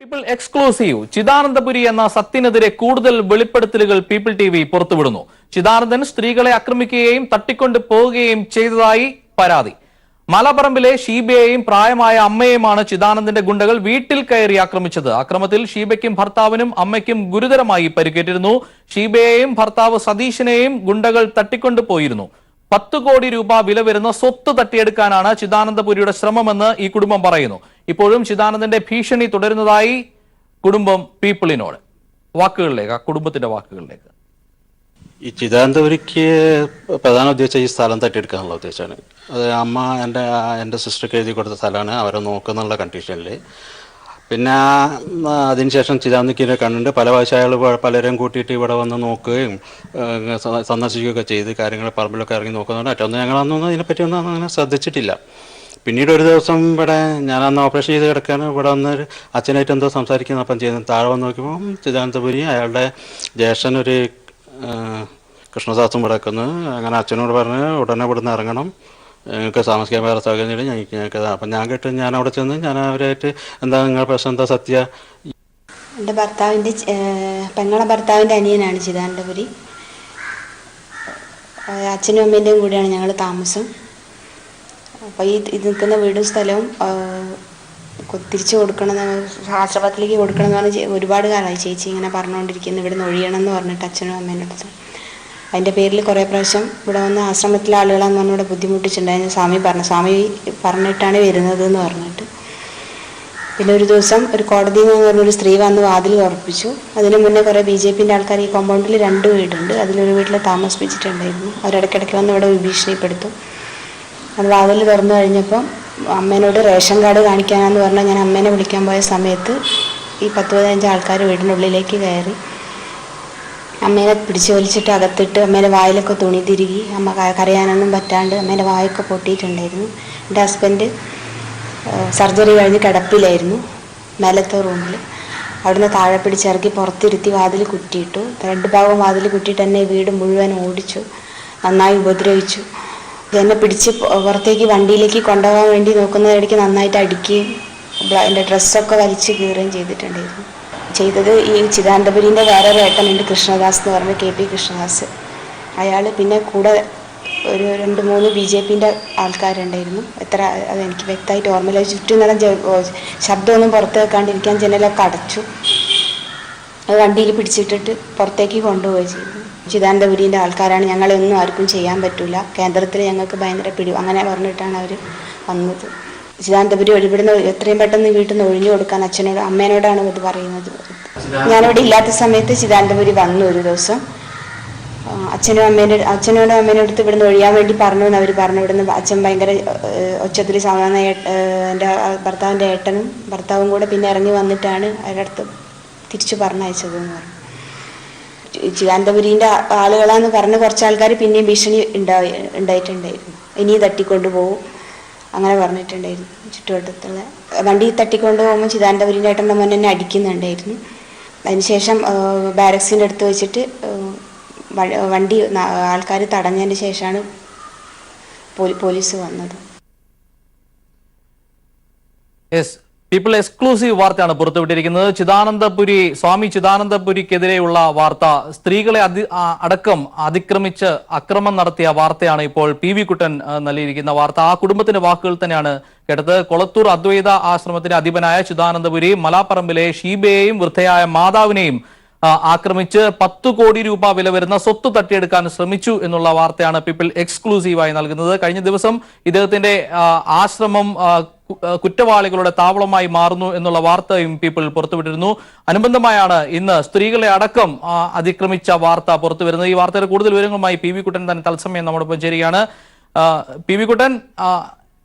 People exclusive Chidanandapuri എന്ന സത്യനെതിരെ കൂടുതൽ വെളിപ്പെടുത്തലുകൾ പീപ്പിൾ ടിവി പുറത്തുവിടുന്നു. ചിദാനന്ദൻ സ്ത്രീകളെ ആക്രമിക്കുകയും തട്ടിക്കൊണ്ടു പോവുകയും ചെയ്തതായി പരാതി. മലപ്പറമ്പിലെ ഷീബയെയും പ്രായമായ അമ്മയെയുമാണ് ചിദാനന്ദന്റെ ഗുണ്ടകൾ വീട്ടിൽ കയറി ആക്രമിച്ചത്. അക്രമത്തിൽ ഷീബയ്ക്കും ഭർത്താവിനും അമ്മയ്ക്കും ഗുരുതരമായി പരിക്കേറ്റിരുന്നു. ഷീബയെയും ഭർത്താവ് സതീഷിനെയും ഗുണ്ടകൾ തട്ടിക്കൊണ്ടുപോയിരുന്നു. 10 കോടി രൂപ വില വരുന്ന സ്വത്ത് തട്ടിയെടുക്കാനാണ് ചിദാനന്ദപുരിയുടെ ശ്രമമെന്ന് ഈ കുടുംബം പറയുന്നു. ഇപ്പോഴും ചിദാനന്ദന്റെ ഭീഷണി തുടരുന്നതായി കുടുംബം പീപ്പിളിനോട്. ആ കുടുംബത്തിന്റെ വാക്കുകളിലേക്ക്. ഈ ചിദാനന്ദപുരിക്ക് പ്രധാന ഉദ്ദേശം ഈ സ്ഥലം തട്ടിയെടുക്കാനുള്ള ഉദ്ദേശമാണ്. അത് അമ്മ എൻ്റെ സിസ്റ്റർക്ക് എഴുതി കൊടുത്ത സ്ഥലമാണ്, അവരെ നോക്കുന്നുള്ള കണ്ടീഷനിൽ. പിന്നെ അതിനുശേഷം ചിദാനന്ദനെ കണ്ടിട്ട് പല പ്രാവശ്യം അയാൾ പലരെയും കൂട്ടിയിട്ട് ഇവിടെ വന്ന് നോക്കുകയും സന്ദർശിക്കുകയൊക്കെ ചെയ്ത് കാര്യങ്ങൾ പറമ്പിലൊക്കെ ഇറങ്ങി നോക്കുന്നുണ്ട്. മറ്റൊന്നും ഞങ്ങളൊന്നും ഇതിനെപ്പറ്റിയൊന്നും അങ്ങനെ ശ്രദ്ധിച്ചിട്ടില്ല. പിന്നീട് ഒരു ദിവസം ഇവിടെ ഞാനന്ന് ഓപ്പറേഷൻ ചെയ്ത് കിടക്കുകയാണ്. ഇവിടെ വന്ന് അച്ഛനായിട്ട് എന്തോ സംസാരിക്കുന്നു. അപ്പം താഴെ വന്ന് നോക്കിയപ്പോൾ ചിദാനന്ദപുരി അയാളുടെ ജ്യേഷ്ഠനൊരു കൃഷ്ണദാസും ഇവിടെ വെക്കുന്നു. അങ്ങനെ അച്ഛനോട് പറഞ്ഞ് ഉടനെ ഇവിടുന്ന് ഇറങ്ങണം, ഞങ്ങൾക്ക് താമസിക്കാൻ വേറെ സൗകര്യം ഞങ്ങൾക്ക്. അപ്പം ഞാൻ കേട്ട് ഞാൻ അവിടെ ചെന്ന് ഞാൻ അവരായിട്ട് എന്താ നിങ്ങളുടെ പ്രശ്നം എന്താ സത്യ. എൻ്റെ പെങ്ങളെ ഭർത്താവിൻ്റെ അനിയനാണ് ചിദാനന്ദപുരി. അച്ഛനും അമ്മേൻ്റെയും കൂടെയാണ് ഞങ്ങൾ താമസം. അപ്പോൾ ഇത് നിൽക്കുന്ന വീടും സ്ഥലവും തിരിച്ചു കൊടുക്കണമെന്ന്, ആശ്രമത്തിലേക്ക് കൊടുക്കണമെന്ന് പറഞ്ഞ് ഒരുപാട് കാലമായി ചേച്ചി ഇങ്ങനെ പറഞ്ഞുകൊണ്ടിരിക്കുന്നു, ഇവിടെ നിന്ന് ഒഴിയണം എന്ന് പറഞ്ഞിട്ട് അച്ഛനും അമ്മേൻ്റെ അടുത്ത്. അതിൻ്റെ പേരിൽ കുറേ പ്രാവശ്യം ഇവിടെ വന്ന് ആശ്രമത്തിലെ ആളുകളാന്ന് പറഞ്ഞ് ഇവിടെ ബുദ്ധിമുട്ടിച്ചിട്ടുണ്ടായിരുന്നു. സ്വാമി പറഞ്ഞിട്ടാണ് വരുന്നത് എന്ന് പറഞ്ഞിട്ട്. പിന്നെ ഒരു ദിവസം ഒരു കോടതിയിൽ നിന്ന് പറഞ്ഞൊരു സ്ത്രീ വന്ന് വാതിൽ ഉറപ്പിച്ചു. അതിന് മുന്നേ കുറേ BJPൻ്റെ ആൾക്കാർ ഈ കോമ്പൗണ്ടിൽ 2 വീടുണ്ട്, അതിലൊരു വീട്ടിൽ താമസിപ്പിച്ചിട്ടുണ്ടായിരുന്നു. അവരിടയ്ക്കിടയ്ക്ക് വന്ന് ഇവിടെ ഭീഷണിപ്പെടുത്തും. അത് വാതിൽ തുറന്നു കഴിഞ്ഞപ്പം അമ്മേനോട് റേഷൻ കാർഡ് കാണിക്കാനാന്ന് പറഞ്ഞാൽ ഞാൻ അമ്മേനെ വിളിക്കാൻ പോയ സമയത്ത് ഈ 10-15 ആൾക്കാർ വീടിനുള്ളിലേക്ക് കയറി അമ്മേനെ പിടിച്ചു വലിച്ചിട്ട് അകത്തിട്ട് അമ്മേൻ്റെ വായിലൊക്കെ തുണി തിരുകി. അമ്മ കരയാനൊന്നും പറ്റാണ്ട് അമ്മേൻ്റെ വായൊക്കെ പൊട്ടിയിട്ടുണ്ടായിരുന്നു. എൻ്റെ ഹസ്ബൻഡ് സർജറി കഴിഞ്ഞ് കിടപ്പിലായിരുന്നു മേലത്തെ റൂമിൽ. അവിടുന്ന് താഴെ പിടിച്ചിറക്കി പുറത്തിരുത്തി വാതിൽ കുറ്റിയിട്ടു. 2 ഭാഗവും വാതിൽ കുറ്റിയിട്ട് എന്നെ വീട് മുഴുവൻ ഓടിച്ചു, നന്നായി ഉപദ്രവിച്ചു. എന്നെ പിടിച്ച് പുറത്തേക്ക് വണ്ടിയിലേക്ക് കൊണ്ടുപോകാൻ വേണ്ടി നോക്കുന്നതിടയ്ക്ക് നന്നായിട്ട് അടിക്കുകയും എൻ്റെ ഡ്രസ്സൊക്കെ വലിച്ചു കീറുകയും ചെയ്തിട്ടുണ്ടായിരുന്നു. ചെയ്തത് ഈ ചിദാനന്ദപുരിൻ്റെ വേറൊരു ഏട്ടനുണ്ട്, കൃഷ്ണദാസ് എന്ന് പറഞ്ഞ KP കൃഷ്ണദാസ്. അയാൾ പിന്നെ കൂടെ ഒരു 2-3 BJPൻ്റെ ആൾക്കാരുണ്ടായിരുന്നു. അതെനിക്ക് വ്യക്തമായിട്ട് ഓർമ്മയില്ല. ചുറ്റും നേരം ശബ്ദമൊന്നും പുറത്ത് വെക്കാണ്ടിരിക്കാൻ ജനലൊക്കെ അടച്ചു. അത് വണ്ടിയിൽ പിടിച്ചിട്ടിട്ട് പുറത്തേക്ക് കൊണ്ടുപോവുകയും ചെയ്തു. ചിദാനന്ദപുരിൻ്റെ ആൾക്കാരാണ്, ഞങ്ങളൊന്നും ആർക്കും ചെയ്യാൻ പറ്റില്ല, കേന്ദ്രത്തിൽ ഞങ്ങൾക്ക് ഭയങ്കര അങ്ങനെ പറഞ്ഞിട്ടാണ് അവർ വന്നത്. ചിദാനന്ദപുരി ഇവിടുന്ന് എത്രയും പെട്ടെന്ന് വീട്ടിൽ നിന്ന് ഒഴിഞ്ഞു കൊടുക്കാൻ അമ്മേനോടാണ് ഇത് പറയുന്നത്. ഞാനിവിടെ ഇല്ലാത്ത സമയത്ത് ചിദാനന്ദപുരി വന്നു ഒരു ദിവസം. അച്ഛനും അമ്മേൻ്റെ അടുത്ത് ഇവിടുന്ന് ഒഴിയാൻ വേണ്ടി പറഞ്ഞു എന്ന് അവർ പറഞ്ഞു. ഇവിടുന്ന് അച്ഛൻ ഭയങ്കര ഒച്ചത്തിൽ സാധാരണ എൻ്റെ ഭർത്താവിൻ്റെ ഏട്ടനും ഭർത്താവും കൂടെ പിന്നെ ഇറങ്ങി വന്നിട്ടാണ് അവരുടെ അടുത്ത് തിരിച്ചു പറഞ്ഞയച്ചതെന്ന് പറഞ്ഞു. ചിദാനന്ദപുരിൻ്റെ ആളുകളാന്ന് പറഞ്ഞ് കുറച്ച് ആൾക്കാർ പിന്നെയും ഭീഷണി ഉണ്ടായിട്ടുണ്ടായിരുന്നു. ഇനിയും തട്ടിക്കൊണ്ടു പോകും അങ്ങനെ പറഞ്ഞിട്ടുണ്ടായിരുന്നു. ചുറ്റുവട്ടത്തുള്ള വണ്ടി തട്ടിക്കൊണ്ട് പോകുമ്പോൾ ചിദാനന്ദപുരിൻ്റെ ഏട്ടൻ്റെ മോൻ എന്നെ അടിക്കുന്നുണ്ടായിരുന്നു. അതിനുശേഷം ബാരക്സിൻ്റെ അടുത്ത് വെച്ചിട്ട് വണ്ടി ആൾക്കാർ തടഞ്ഞതിന് ശേഷമാണ് പോലീസ് വന്നത്. പീപ്പിൾ എക്സ്ക്ലൂസീവ് വാർത്തയാണ് പുറത്തുവിട്ടിരിക്കുന്നത്. സ്വാമി ചിദാനന്ദപുരിക്കെതിരെയുള്ള വാർത്ത, സ്ത്രീകളെ അടക്കം അതിക്രമിച്ച് അക്രമം നടത്തിയ വാർത്തയാണ് ഇപ്പോൾ PV കുട്ടൻ നൽകിയിരിക്കുന്ന വാർത്ത. ആ കുടുംബത്തിന്റെ വാക്കുകൾ തന്നെയാണ് കേട്ടത്. കൊളത്തൂർ അദ്വൈത ആശ്രമത്തിന്റെ അധിപനായ ചിദാനന്ദപുരി മലാപ്പറമ്പിലെ ഷീബയെയും വൃദ്ധയായ മാതാവിനെയും ആക്രമിച്ച് 10 കോടി രൂപ വില വരുന്ന സ്വത്ത് തട്ടിയെടുക്കാൻ ശ്രമിച്ചു എന്നുള്ള വാർത്തയാണ് പീപ്പിൾ എക്സ്ക്ലൂസീവായി നൽകുന്നത്. കഴിഞ്ഞ ദിവസം ഇദ്ദേഹത്തിന്റെ ആശ്രമം കുറ്റവാളികളുടെ താവളമായി മാറുന്നു എന്നുള്ള വാർത്തയും പീപ്പിൾ പുറത്തുവിട്ടിരുന്നു. അനുബന്ധമായാണ് ഇന്ന് സ്ത്രീകളെ അടക്കം അതിക്രമിച്ച വാർത്ത പുറത്തുവരുന്നത്. ഈ വാർത്തയുടെ കൂടുതൽ വിവരങ്ങളുമായി PV കുട്ടൻ തന്നെ തത്സമയം നമ്മോടൊപ്പം ചേരുകയാണ്. PV കുട്ടൻ,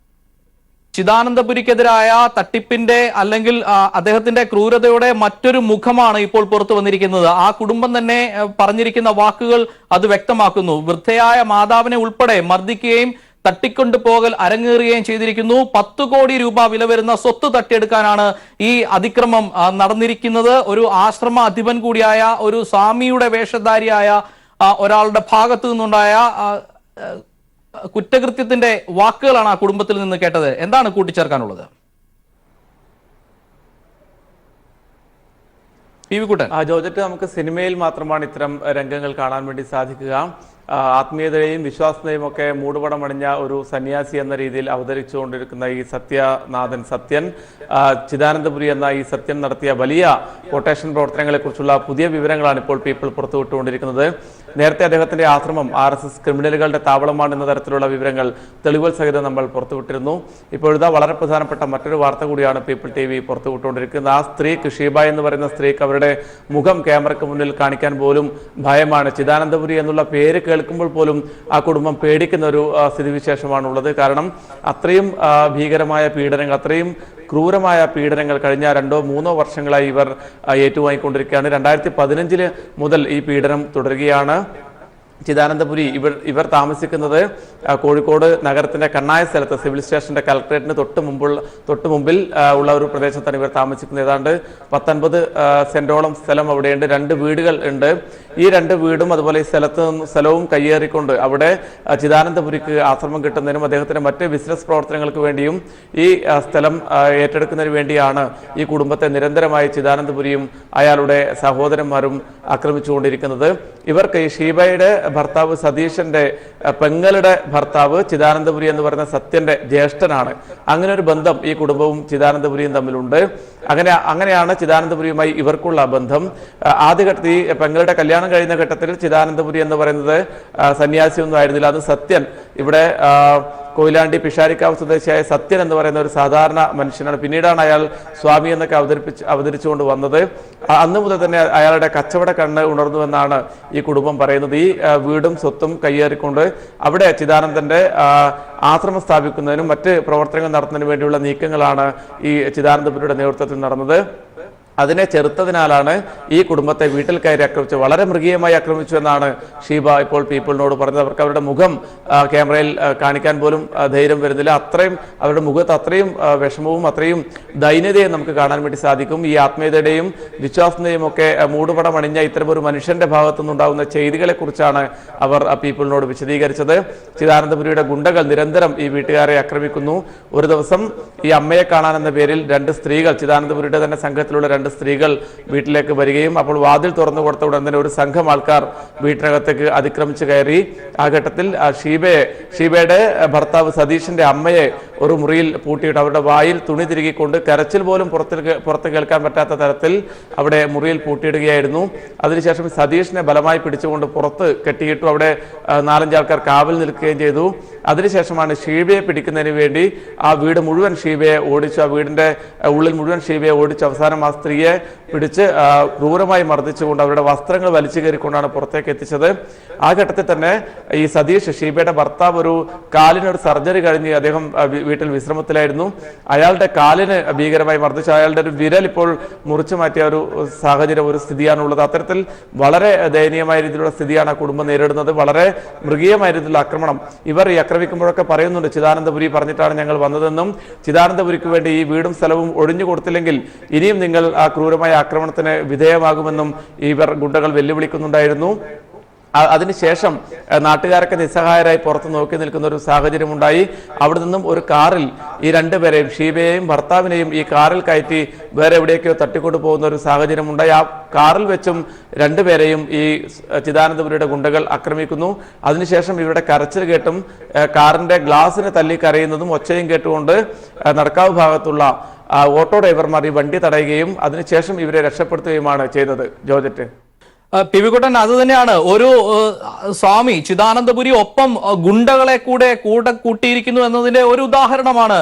ചിദാനന്ദപുരിക്കെതിരായ തട്ടിപ്പിന്റെ അല്ലെങ്കിൽ അദ്ദേഹത്തിന്റെ ക്രൂരതയുടെ മറ്റൊരു മുഖമാണ് ഇപ്പോൾ പുറത്തു വന്നിരിക്കുന്നത്. ആ കുടുംബം തന്നെ പറഞ്ഞിരിക്കുന്ന വാക്കുകൾ അത് വ്യക്തമാക്കുന്നു. വൃദ്ധയായ മാതാവിനെ ഉൾപ്പെടെ മർദ്ദിക്കുകയും തട്ടിക്കൊണ്ടുപോകൽ അരങ്ങേറുകയും ചെയ്തിരിക്കുന്നു. 10 കോടി രൂപ വില വരുന്ന സ്വത്ത് തട്ടിയെടുക്കാനാണ് ഈ അതിക്രമം നടന്നിരിക്കുന്നത്. ഒരു ആശ്രമ അധിപൻ കൂടിയായ ഒരു സ്വാമിയുടെ വേഷധാരിയായ ഒരാളുടെ ഭാഗത്തു നിന്നുണ്ടായ കുറ്റകൃത്യത്തിന്റെ വാക്കുകളാണ് ആ കുടുംബത്തിൽ നിന്ന് കേട്ടത്. എന്താണ് കൂട്ടിച്ചേർക്കാനുള്ളത്? പി വി കുട്ടൻ. ജോർജറ്റ്, നമുക്ക് സിനിമയിൽ മാത്രമാണ് ഇത്തരം രംഗങ്ങൾ കാണാൻ വേണ്ടി സാധിക്കുക. ആത്മീയതയും വിശ്വാസതയും ഒക്കെ മൂടുപടമണിഞ്ഞ ഒരു സന്യാസി എന്ന രീതിയിൽ അവതരിച്ചുകൊണ്ടിരിക്കുന്ന ഈ സത്യനാഥൻ സത്യൻ, ചിദാനന്ദപുരി എന്ന ഈ സത്യൻ നടത്തിയ വലിയ കൊട്ടേഷൻ പ്രവർത്തനങ്ങളെ കുറിച്ചുള്ള പുതിയ വിവരങ്ങളാണ് ഇപ്പോൾ പീപ്പിൾ പുറത്തുവിട്ടുകൊണ്ടിരിക്കുന്നത്. നേരത്തെ അദ്ദേഹത്തിന്റെ ആശ്രമം RSS ക്രിമിനലുകളുടെ താവളമാണ് എന്ന തരത്തിലുള്ള വിവരങ്ങൾ തെളിവുകൾ സഹിതം നമ്മൾ പുറത്തുവിട്ടിരുന്നു. ഇപ്പോഴത്തെ വളരെ പ്രധാനപ്പെട്ട മറ്റൊരു വാർത്ത കൂടിയാണ് പീപ്പിൾ TV പുറത്തുവിട്ടുകൊണ്ടിരിക്കുന്നത്. ആ സ്ത്രീക്ക്, ഷീബ എന്ന് പറയുന്ന സ്ത്രീക്ക് അവരുടെ മുഖം ക്യാമറയ്ക്ക് മുന്നിൽ കാണിക്കാൻ പോലും ഭയമാണ്. ചിദാനന്ദപുരി എന്നുള്ള പേര് കേൾക്കുമ്പോൾ പോലും ആ കുടുംബം പേടിക്കുന്ന ഒരു സ്ഥിതിവിശേഷമാണുള്ളത്. കാരണം അത്രയും ഭീകരമായ പീഡനങ്ങൾ, അത്രയും ക്രൂരമായ പീഡനങ്ങൾ കഴിഞ്ഞ 2-3 വർഷങ്ങളായി ഇവർ ഏറ്റുവാങ്ങിക്കൊണ്ടിരിക്കുകയാണ്. 2015 മുതൽ ഈ പീഡനം തുടരുകയാണ്. ചിദാനന്ദപുരി ഇവർ താമസിക്കുന്നത് കോഴിക്കോട് നഗരത്തിന്റെ കണ്ണായ സ്ഥലത്ത്, സിവിൽ സ്റ്റേഷന്റെ കലക്ടറേറ്റിന് തൊട്ട് മുമ്പിൽ ഉള്ള ഒരു പ്രദേശത്താണ് ഇവർ താമസിക്കുന്നത്. ഏതാണ്ട് 19 സെന്റോളം സ്ഥലം അവിടെയുണ്ട്. 2 വീടുകൾ ഉണ്ട്. ഈ 2 വീടും അതുപോലെ ഈ സ്ഥലവും കയ്യേറിക്കൊണ്ട് അവിടെ ചിദാനന്ദപുരിക്ക് ആശ്രമം കിട്ടുന്നതിനും അദ്ദേഹത്തിന്റെ മറ്റ് ബിസിനസ് പ്രവർത്തനങ്ങൾക്ക് വേണ്ടിയും ഈ സ്ഥലം ഏറ്റെടുക്കുന്നതിന് വേണ്ടിയാണ് ഈ കുടുംബത്തെ നിരന്തരമായി ചിദാനന്ദപുരിയും അയാളുടെ സഹോദരന്മാരും ആക്രമിച്ചുകൊണ്ടിരിക്കുന്നത്. ഇവർക്ക് ഈ ഷീബയുടെ ഭർത്താവ് സതീശന്റെ പെങ്ങളുടെ ഭർത്താവ് ചിദാനന്ദപുരി എന്ന് പറയുന്ന സത്യന്റെ ജ്യേഷ്ഠനാണ്. അങ്ങനെ ഒരു ബന്ധം ഈ കുടുംബവും ചിദാനന്ദപുരിയും തമ്മിലുണ്ട്. അങ്ങനെയാണ് ചിദാനന്ദപുരിയുമായി ഇവർക്കുള്ള ബന്ധം. ആദ്യഘട്ടത്തിൽ ഈ പെങ്ങളുടെ കല്യാണം കഴിയുന്ന ഘട്ടത്തിൽ ചിദാനന്ദപുരി എന്ന് പറയുന്നത് സന്യാസിയൊന്നും ആയിരുന്നില്ല. അത് സത്യൻ, ഇവിടെ കൊയിലാണ്ടി പിഷാരിക്കാവ് സ്വദേശിയായ സത്യൻ എന്ന് പറയുന്ന ഒരു സാധാരണ മനുഷ്യനാണ്. പിന്നീടാണ് അയാൾ സ്വാമി എന്നൊക്കെ അവതരിച്ചുകൊണ്ട് വന്നത്. അന്നു മുതൽ തന്നെ അയാളുടെ കച്ചവട കണ്ണ് ഉണർന്നുവെന്നാണ് ഈ കുടുംബം പറയുന്നത്. ഈ വീടും സ്വത്തും കയ്യേറിക്കൊണ്ട് അവിടെ ചിദാനന്ദന്റെ ആശ്രമം സ്ഥാപിക്കുന്നതിനും മറ്റ് പ്രവർത്തനങ്ങൾ നടത്തുന്നതിനും വേണ്ടിയുള്ള നീക്കങ്ങളാണ് ഈ ചിദാനന്ദപുരിയുടെ നേതൃത്വത്തിൽ നടന്നത്. അതിനെ ചെറുത്തതിനാലാണ് ഈ കുടുംബത്തെ വീട്ടിൽ കയറി ആക്രമിച്ചു, വളരെ മൃഗീയമായി ആക്രമിച്ചു എന്നാണ് ഷീബ ഇപ്പോൾ പീപ്പിളിനോട് പറഞ്ഞത്. അവർക്ക് അവരുടെ മുഖം ക്യാമറയിൽ കാണിക്കാൻ പോലും ധൈര്യം വരുന്നില്ല. അത്രയും അവരുടെ മുഖത്ത് അത്രയും വിഷമവും അത്രയും ദൈന്യതയും നമുക്ക് കാണാൻ വേണ്ടി സാധിക്കും. ഈ ആത്മീയതയുടെയും വിശ്വാസത്തെയും ഒക്കെ മൂടുപടമണിഞ്ഞ ഇത്തരം ഒരു മനുഷ്യന്റെ ഭാഗത്തുനിന്നുണ്ടാകുന്ന ചെയ്തികളെ കുറിച്ചാണ് അവർ പീപ്പിളിനോട് വിശദീകരിച്ചത്. ചിദാനന്ദപുരിയുടെ ഗുണ്ടകൾ നിരന്തരം ഈ വീട്ടുകാരെ ആക്രമിക്കുന്നു. ഒരു ദിവസം ഈ അമ്മയെ കാണാനെന്ന പേരിൽ 2 സ്ത്രീകൾ, ചിദാനന്ദപുരിയുടെ തന്നെ സംഘത്തിലുള്ള 2 സ്ത്രീകൾ വീട്ടിലേക്ക് വരികയും അപ്പോൾ വാതിൽ തുറന്നു കൊടുത്ത ഉടൻ തന്നെ ഒരു സംഘം ആൾക്കാർ വീട്ടിനകത്തേക്ക് അതിക്രമിച്ചു കയറി. ആ ഘട്ടത്തിൽ ഷീബയുടെ ഭർത്താവ് സതീഷിന്റെ അമ്മയെ ഒരു മുറിയിൽ പൂട്ടിയിട്ട് അവരുടെ വായിൽ തുണി തിരുകിക്കൊണ്ട് കരച്ചിൽ പോലും പുറത്ത് കേൾക്കാൻ പറ്റാത്ത തരത്തിൽ അവിടെ മുറിയിൽ പൂട്ടിയിടുകയായിരുന്നു. അതിനുശേഷം സതീഷിനെ ബലമായി പിടിച്ചുകൊണ്ട് പുറത്ത് കെട്ടിയിട്ടു. അവിടെ 4-5 ആൾക്കാർ കാവൽ നിൽക്കുകയും ചെയ്തു. അതിനുശേഷമാണ് ഷീബയെ പിടിക്കുന്നതിന് വേണ്ടി ആ വീട് മുഴുവൻ ഷീബയെ ഓടിച്ചു, ആ വീടിന്റെ ഉള്ളിൽ മുഴുവൻ ഷീബയെ ഓടിച്ചു. അവസാനം ആ സ്ത്രീയെ പിടിച്ച് ക്രൂരമായി മർദ്ദിച്ചുകൊണ്ട് അവരുടെ വസ്ത്രങ്ങൾ വലിച്ചു കയറിക്കൊണ്ടാണ് പുറത്തേക്ക് എത്തിച്ചത്. ആ ഘട്ടത്തിൽ തന്നെ ഈ സതീഷ്, ഷീബയുടെ ഭർത്താവ്, ഒരു കാലിനൊരു സർജറി കഴിഞ്ഞ് അദ്ദേഹം വീട്ടിൽ വിശ്രമത്തിലായിരുന്നു. അയാളുടെ കാലിന് ഭീകരമായി മർദ്ദിച്ചു. അയാളുടെ ഒരു വിരൽ ഇപ്പോൾ മുറിച്ചു മാറ്റിയ ഒരു സാഹചര്യം, ഒരു സ്ഥിതിയാണുള്ളത്. അത്തരത്തിൽ വളരെ ദയനീയമായ രീതിയിലുള്ള സ്ഥിതിയാണ് ആ കുടുംബം നേരിടുന്നത്. വളരെ മൃഗീയമായ രീതിയിലുള്ള ആക്രമണം. ഇവർ ഈ ആക്രമിക്കുമ്പോഴൊക്കെ പറയുന്നുണ്ട്, ചിദാനന്ദപുരി പറഞ്ഞിട്ടാണ് ഞങ്ങൾ വന്നതെന്നും ചിദാനന്ദപുരിക്ക് വേണ്ടി ഈ വീടും സ്ഥലവും ഒഴിഞ്ഞു കൊടുത്തില്ലെങ്കിൽ ഇനിയും നിങ്ങൾ ആ ക്രൂരമായ ആക്രമണത്തിന് വിധേയമാകുമെന്നും ഇവർ ഗുണ്ടകൾ വെല്ലുവിളിക്കുന്നുണ്ടായിരുന്നു. അതിനുശേഷം നാട്ടുകാരൊക്കെ നിസ്സഹായരായി പുറത്ത് നോക്കി നിൽക്കുന്ന ഒരു സാഹചര്യം ഉണ്ടായി. അവിടെ നിന്നും ഒരു കാറിൽ ഈ 2 പേരെയും, ഷീബയെയും ഭർത്താവിനെയും ഈ കാറിൽ കയറ്റി വേറെ എവിടേക്കോ തട്ടിക്കൊണ്ടു പോകുന്ന ഒരു സാഹചര്യം ഉണ്ടായി. ആ കാറിൽ വെച്ചും 2 പേരെയും ഈ ചിദാനന്ദപുരിയുടെ ഗുണ്ടകൾ ആക്രമിക്കുന്നു. അതിനുശേഷം ഇവരുടെ കരച്ചിൽ കേട്ടും കാറിന്റെ ഗ്ലാസിന് തല്ലി കരയുന്നതും ഒച്ചയും കേട്ടുകൊണ്ട് നടക്കാവ് ഭാഗത്തുള്ള ഓട്ടോ ഡ്രൈവർമാർ ഈ വണ്ടി തടയുകയും അതിനുശേഷം ഇവരെ രക്ഷപ്പെടുത്തുകയുമാണ് ചെയ്തത്. ജോർജറ്റ്, പി വി കുട്ടൻ, അത് തന്നെയാണ് ഒരു സ്വാമി ചിദാനന്ദപുരി ഒപ്പം ഗുണ്ടകളെ കൂടെ കൂട്ടിയിരിക്കുന്നു എന്നതിന്റെ ഒരു ഉദാഹരണമാണ്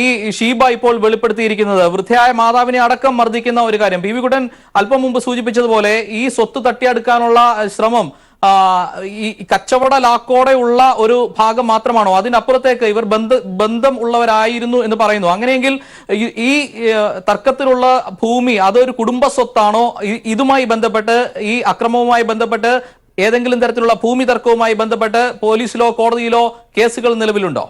ഈ ഷീബ ഇപ്പോൾ വെളിപ്പെടുത്തിയിരിക്കുന്നത്. വൃദ്ധയായ മാതാവിനെ അടക്കം മർദ്ദിക്കുന്ന ഒരു കാര്യം. പി വി കുട്ടൻ അല്പം മുമ്പ് സൂചിപ്പിച്ചതുപോലെ ഈ സ്വത്ത് തട്ടിയെടുക്കാനുള്ള ശ്രമം ഈ കച്ചവട ലാക്കോടെ ഉള്ള ഒരു ഭാഗം മാത്രമാണോ? അതിനപ്പുറത്തേക്ക് ഇവർ ബന്ധം ഉള്ളവരായിരുന്നു എന്ന് പറയുന്നു. അങ്ങനെയെങ്കിൽ ഈ തർക്കത്തിലുള്ള ഭൂമി അതൊരു കുടുംബ സ്വത്താണോ? ഇതുമായി ബന്ധപ്പെട്ട്, ഈ അക്രമവുമായി ബന്ധപ്പെട്ട് ഏതെങ്കിലും തരത്തിലുള്ള ഭൂമി തർക്കവുമായി ബന്ധപ്പെട്ട് പോലീസിലോ കോടതിയിലോ കേസുകൾ നിലവിലുണ്ടോ?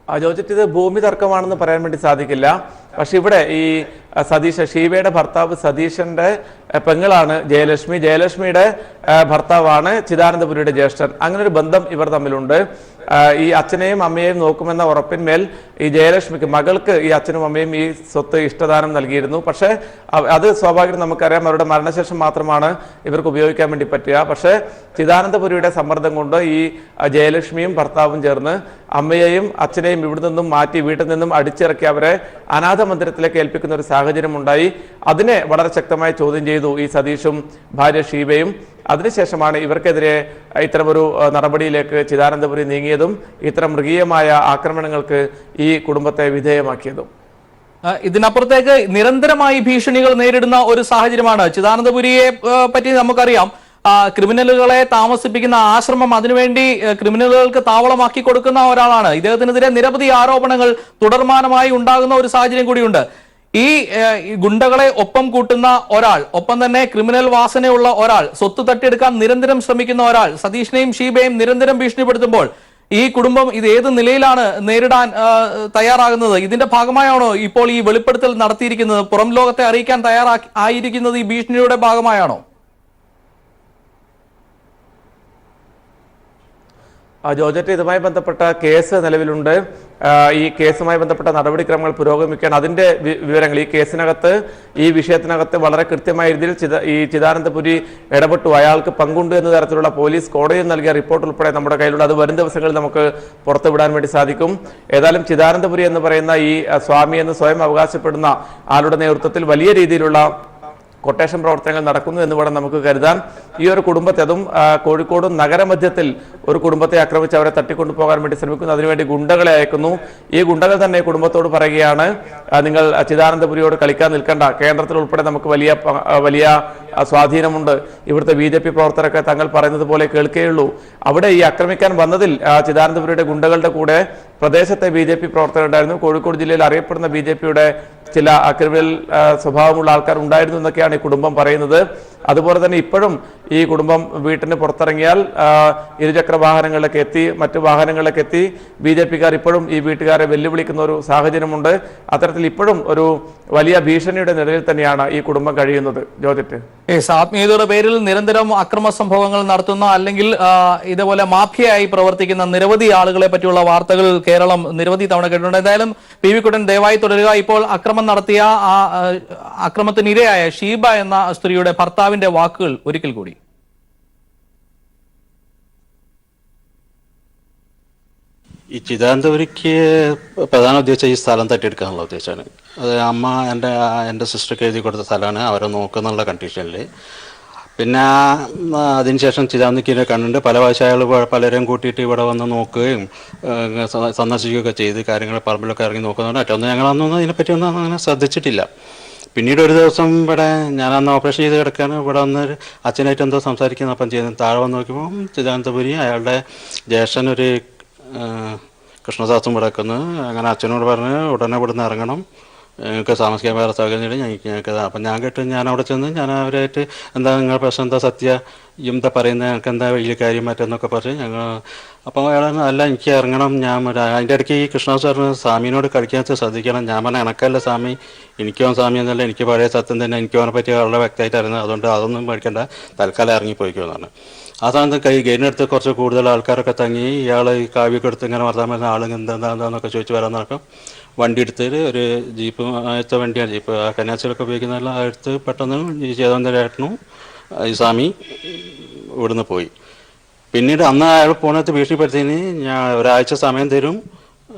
ജോർജറ്റ്, ഇത് ഭൂമി തർക്കമാണെന്ന് പറയാൻ വേണ്ടി സാധിക്കില്ല. പക്ഷെ ഇവിടെ ഈ ഷീബയുടെ ഭർത്താവ് സതീശന്റെ പെങ്ങളാണ് ജയലക്ഷ്മി. ജയലക്ഷ്മിയുടെ ഭർത്താവാണ് ചിദാനന്ദപുരിയുടെ ജ്യേഷ്ഠൻ. അങ്ങനെ ഒരു ബന്ധം ഇവർ തമ്മിലുണ്ട്. ഈ അച്ഛനെയും അമ്മയെയും നോക്കുമെന്ന ഉറപ്പിന്മേൽ ഈ ജയലക്ഷ്മിക്ക് മകൾക്ക് ഈ അച്ഛനും അമ്മയും ഈ സ്വത്ത് ഇഷ്ടദാനം നൽകിയിരുന്നു. പക്ഷേ അത് സ്വാഭാവികം നമുക്കറിയാം, അവരുടെ മരണശേഷം മാത്രമാണ് ഇവർക്ക് ഉപയോഗിക്കാൻ വേണ്ടി പറ്റുക. പക്ഷേ ചിദാനന്ദപുരിയുടെ സമ്മർദ്ദം കൊണ്ട് ഈ ജയലക്ഷ്മിയും ഭർത്താവും ചേർന്ന് അമ്മയെയും അച്ഛനെയും ഇവിടെ നിന്നും മാറ്റി വീട്ടിൽ നിന്നും അടിച്ചിറക്കി അവരെ അനാഥ മന്ദിരത്തിലേക്ക് ഏൽപ്പിക്കുന്ന ഒരു സാഹചര്യം ഉണ്ടായി. അതിനെ വളരെ ശക്തമായി ചോദ്യം ചെയ്തു ഈ സതീഷും ഭാര്യ ഷീബയും. അതിനുശേഷമാണ് ഇവർക്കെതിരെ ഇത്തരമൊരു നടപടിയിലേക്ക് ചിദാനന്ദപുരി നീങ്ങിയതും ഇത്തരം മൃഗീയമായ ആക്രമണങ്ങൾക്ക് ഈ കുടുംബത്തെ വിധേയമാക്കിയതും. ഇതിനപ്പുറത്തേക്ക് നിരന്തരമായി ഭീഷണികൾ നേരിടുന്ന ഒരു സാഹചര്യമാണ്. ചിദാനന്ദപുരിയെ പറ്റി നമുക്കറിയാം, ക്രിമിനലുകളെ താമസിപ്പിക്കുന്ന ആശ്രമം അതിനുവേണ്ടി ക്രിമിനലുകൾക്ക് താവളമാക്കി കൊടുക്കുന്ന ഒരാളാണ്. ഇദ്ദേഹത്തിനെതിരെ നിരവധി ആരോപണങ്ങൾ തുടർമാനമായി ഉണ്ടാകുന്ന ഒരു സാഹചര്യം കൂടിയുണ്ട്. ഈ ഗുണ്ടകളെ ഒപ്പം കൂട്ടുന്ന ഒരാൾ, ഒപ്പം തന്നെ ക്രിമിനൽ വാസനയുള്ള ഒരാൾ, സ്വത്ത് തട്ടിയെടുക്കാൻ നിരന്തരം ശ്രമിക്കുന്ന ഒരാൾ, സതീഷിനെയും ഷീബയും നിരന്തരം ഭീഷണിപ്പെടുത്തുമ്പോൾ ഈ കുടുംബം ഇത് ഏത് നിലയിലാണ് നേരിടാൻ തയ്യാറാകുന്നത്? ഇതിന്റെ ഭാഗമായാണോ ഇപ്പോൾ ഈ വെളിപ്പെടുത്തൽ നടത്തിയിരിക്കുന്നത്? പുറം ലോകത്തെ അറിയിക്കാൻ ആയിരിക്കുന്നത് ഈ ഭീഷണിയുടെ ഭാഗമായാണോ? ജോർജറ്റ്, ഇതുമായി ബന്ധപ്പെട്ട കേസ് നിലവിലുണ്ട്. ഈ കേസുമായി ബന്ധപ്പെട്ട നടപടിക്രമങ്ങൾ പുരോഗമിക്കുകയാണ്. അതിന്റെ വിവരങ്ങൾ ഈ കേസിനകത്ത്, ഈ വിഷയത്തിനകത്ത് വളരെ കൃത്യമായ രീതിയിൽ ഈ ചിദാനന്ദപുരി ഇടപെട്ടു, അയാൾക്ക് പങ്കുണ്ട് എന്ന തരത്തിലുള്ള പോലീസ് കോടതിയിൽ നൽകിയ റിപ്പോർട്ട് ഉൾപ്പെടെ നമ്മുടെ കയ്യിലുള്ള അത് വരും ദിവസങ്ങളിൽ നമുക്ക് പുറത്തുവിടാൻ വേണ്ടി സാധിക്കും. ഏതായാലും ചിദാനന്ദപുരി എന്ന് പറയുന്ന ഈ സ്വാമി എന്ന് സ്വയം അവകാശപ്പെടുന്ന ആളുടെ നേതൃത്വത്തിൽ വലിയ രീതിയിലുള്ള കൊട്ടേഷൻ പ്രവർത്തനങ്ങൾ നടക്കുന്നു എന്ന് വേണം നമുക്ക് കരുതാൻ. ഈ ഒരു കുടുംബത്തെ, അതും കോഴിക്കോട് നഗരമധ്യത്തിൽ ഒരു കുടുംബത്തെ ആക്രമിച്ച് അവരെ തട്ടിക്കൊണ്ടുപോകാൻ വേണ്ടി ശ്രമിക്കുന്നു. അതിനുവേണ്ടി ഗുണ്ടകളെ അയക്കുന്നു. ഈ ഗുണ്ടകൾ തന്നെ കുടുംബത്തോട് പറയുകയാണ്, നിങ്ങൾ ചിദാനന്ദപുരിയോട് കളിക്കാൻ നിൽക്കണ്ട, കേന്ദ്രത്തിൽ ഉൾപ്പെടെ നമുക്ക് വലിയ സ്വാധീനമുണ്ട്, ഇവിടുത്തെ BJP പ്രവർത്തകരൊക്കെ തങ്ങൾ പറയുന്നത് പോലെ കേൾക്കുകയുള്ളൂ. അവിടെ ഈ ആക്രമിക്കാൻ വന്നതിൽ ചിദാനന്ദപുരിയുടെ ഗുണ്ടകളുടെ കൂടെ പ്രദേശത്തെ BJP പ്രവർത്തകരുണ്ടായിരുന്നു. കോഴിക്കോട് ജില്ലയിൽ അറിയപ്പെടുന്ന BJPയുടെ ചില ക്രിമിനൽ സ്വഭാവമുള്ള ആൾക്കാർ ഉണ്ടായിരുന്നു എന്നൊക്കെയാണ് ഈ കുടുംബം പറയുന്നത്. അതുപോലെ തന്നെ ഇപ്പോഴും ഈ കുടുംബം വീട്ടിന് പുറത്തിറങ്ങിയാൽ ഇരുചക്ര വാഹനങ്ങളിലേക്ക് എത്തി, മറ്റു വാഹനങ്ങളിലേക്ക് എത്തി BJPക്കാർ ഇപ്പോഴും ഈ വീട്ടുകാരെ വെല്ലുവിളിക്കുന്ന ഒരു സാഹചര്യമുണ്ട്. അത്തരത്തിൽ ഇപ്പോഴും ഒരു വലിയ ഭീഷണിയുടെ നിഴലിൽ തന്നെയാണ് ഈ കുടുംബം കഴിയുന്നത്. ജോർജറ്റ്, ആത്മീയതയുടെ പേരിൽ നിരന്തരം അക്രമ സംഭവങ്ങൾ നടത്തുന്ന, അല്ലെങ്കിൽ ഇതേപോലെ മാഫിയായി പ്രവർത്തിക്കുന്ന നിരവധി ആളുകളെ പറ്റിയുള്ള വാർത്തകൾ കേരളം നിരവധി തവണ കേട്ടിട്ടുണ്ട്. എന്തായാലും PV കുട്ടൻ ദയവായി തുടരുക. ഇപ്പോൾ അക്രമം നടത്തിയ അക്രമത്തിനിരയായ ഷീബ എന്ന സ്ത്രീയുടെ ഭർത്താവിന്റെ വാക്കുകൾ ഒരിക്കൽ കൂടി. ഈ ചിദാനന്ദപുരിക്ക് പ്രധാന ഉദ്ദേശം ഈ സ്ഥലം തട്ടിയെടുക്കാനുള്ള ഉദ്ദേശമാണ്. അത് അമ്മ എൻ്റെ സിസ്റ്റർക്ക് എഴുതി കൊടുത്ത സ്ഥലമാണ്, അവരെ നോക്കുന്നുള്ള കണ്ടീഷനിൽ. പിന്നെ അതിനുശേഷം ചിദാനന്ദപുരിനെ കണ്ടിട്ട് പല പ്രാവശ്യം അയാൾ പലരെയും കൂട്ടിയിട്ട് ഇവിടെ വന്ന് നോക്കുകയും സന്ദർശിക്കുകയൊക്കെ ചെയ്ത് കാര്യങ്ങൾ പറമ്പിലൊക്കെ ഇറങ്ങി നോക്കുന്നുണ്ട്. മറ്റൊന്നും ഞങ്ങളൊന്നും ഇതിനെപ്പറ്റി അങ്ങനെ ശ്രദ്ധിച്ചിട്ടില്ല. പിന്നീട് ഒരു ദിവസം ഇവിടെ ഞാനന്ന് ഓപ്പറേഷൻ ചെയ്ത് കിടക്കുകയാണ്, ഇവിടെ വന്ന് അച്ഛനായിട്ട് എന്തോ സംസാരിക്കുന്നു. അപ്പം ചെയ്യുന്നത് താഴെ വന്ന് നോക്കിയപ്പോൾ ചിദാനന്ദപുരി അയാളുടെ ജ്യേഷ്ഠനൊരു കൃഷ്ണദാസും ഇവിടെ വെക്കുന്നു. അങ്ങനെ അച്ഛനോട് പറഞ്ഞ് ഉടനെ ഇവിടുന്ന് ഇറങ്ങണം, ഞങ്ങൾക്ക് താമസിക്കാൻ വേറെ സൗകര്യം ഞങ്ങൾക്ക്. അപ്പം ഞാൻ കേട്ട് ഞാൻ അവിടെ ചെന്ന് ഞാൻ അവരായിട്ട് എന്താ നിങ്ങളുടെ പ്രശ്നം എന്താ, സത്യ എന്താ പറയുന്നത്, ഞങ്ങൾക്ക് എന്താ വലിയ കാര്യം മറ്റെന്നൊക്കെ പറഞ്ഞ് ഞങ്ങൾ. അപ്പം അയാൾ അല്ല എനിക്ക് ഇറങ്ങണം. ഞാൻ അതിൻ്റെ ഇടയ്ക്ക് ഈ കൃഷ്ണദാസ് പറഞ്ഞ് സ്വാമിനോട് കളിക്കാൻ ശ്രദ്ധിക്കണം. ഞാൻ പറഞ്ഞ എനക്കല്ല സ്വാമി, എനിക്കോ സ്വാമി എന്നല്ല, എനിക്ക് പഴയ സത്യം തന്നെ, എനിക്ക് അവനെ പറ്റി വളരെ വ്യക്തമായിട്ട് അറിയുന്നത്, അതുകൊണ്ട് അതൊന്നും പഠിക്കേണ്ട, തൽക്കാലം ഇറങ്ങിപ്പോയിക്കോന്നാണ്. ആ സമയത്ത് ഗെയിനെടുത്ത് കുറച്ച് കൂടുതൽ ആൾക്കാരൊക്കെ തങ്ങി ഇയാൾ ഈ കാവ്യൊക്കെ എടുത്ത് ഇങ്ങനെ വർത്താൻ വരുന്ന ആളുകൾ എന്താന്നൊക്കെ ചോദിച്ച് വരാൻ നടക്കും. വണ്ടി എടുത്തിട്ട് ഒരു ജീപ്പ് ആയത്തെ വണ്ടിയാണ്, ജീപ്പ് കന്യാസികളൊക്കെ ഉപയോഗിക്കുന്നതെല്ലാം എടുത്ത് പെട്ടെന്ന് ഈ ചേതവന്തരേട്ടനും ഈ സ്വാമി ഇവിടുന്ന് പോയി. പിന്നീട് അന്ന് അയാൾ പോണത്ത് ഭീഷണിപ്പെടുത്തിന് ഞാൻ ഒരാഴ്ച സമയം തരും,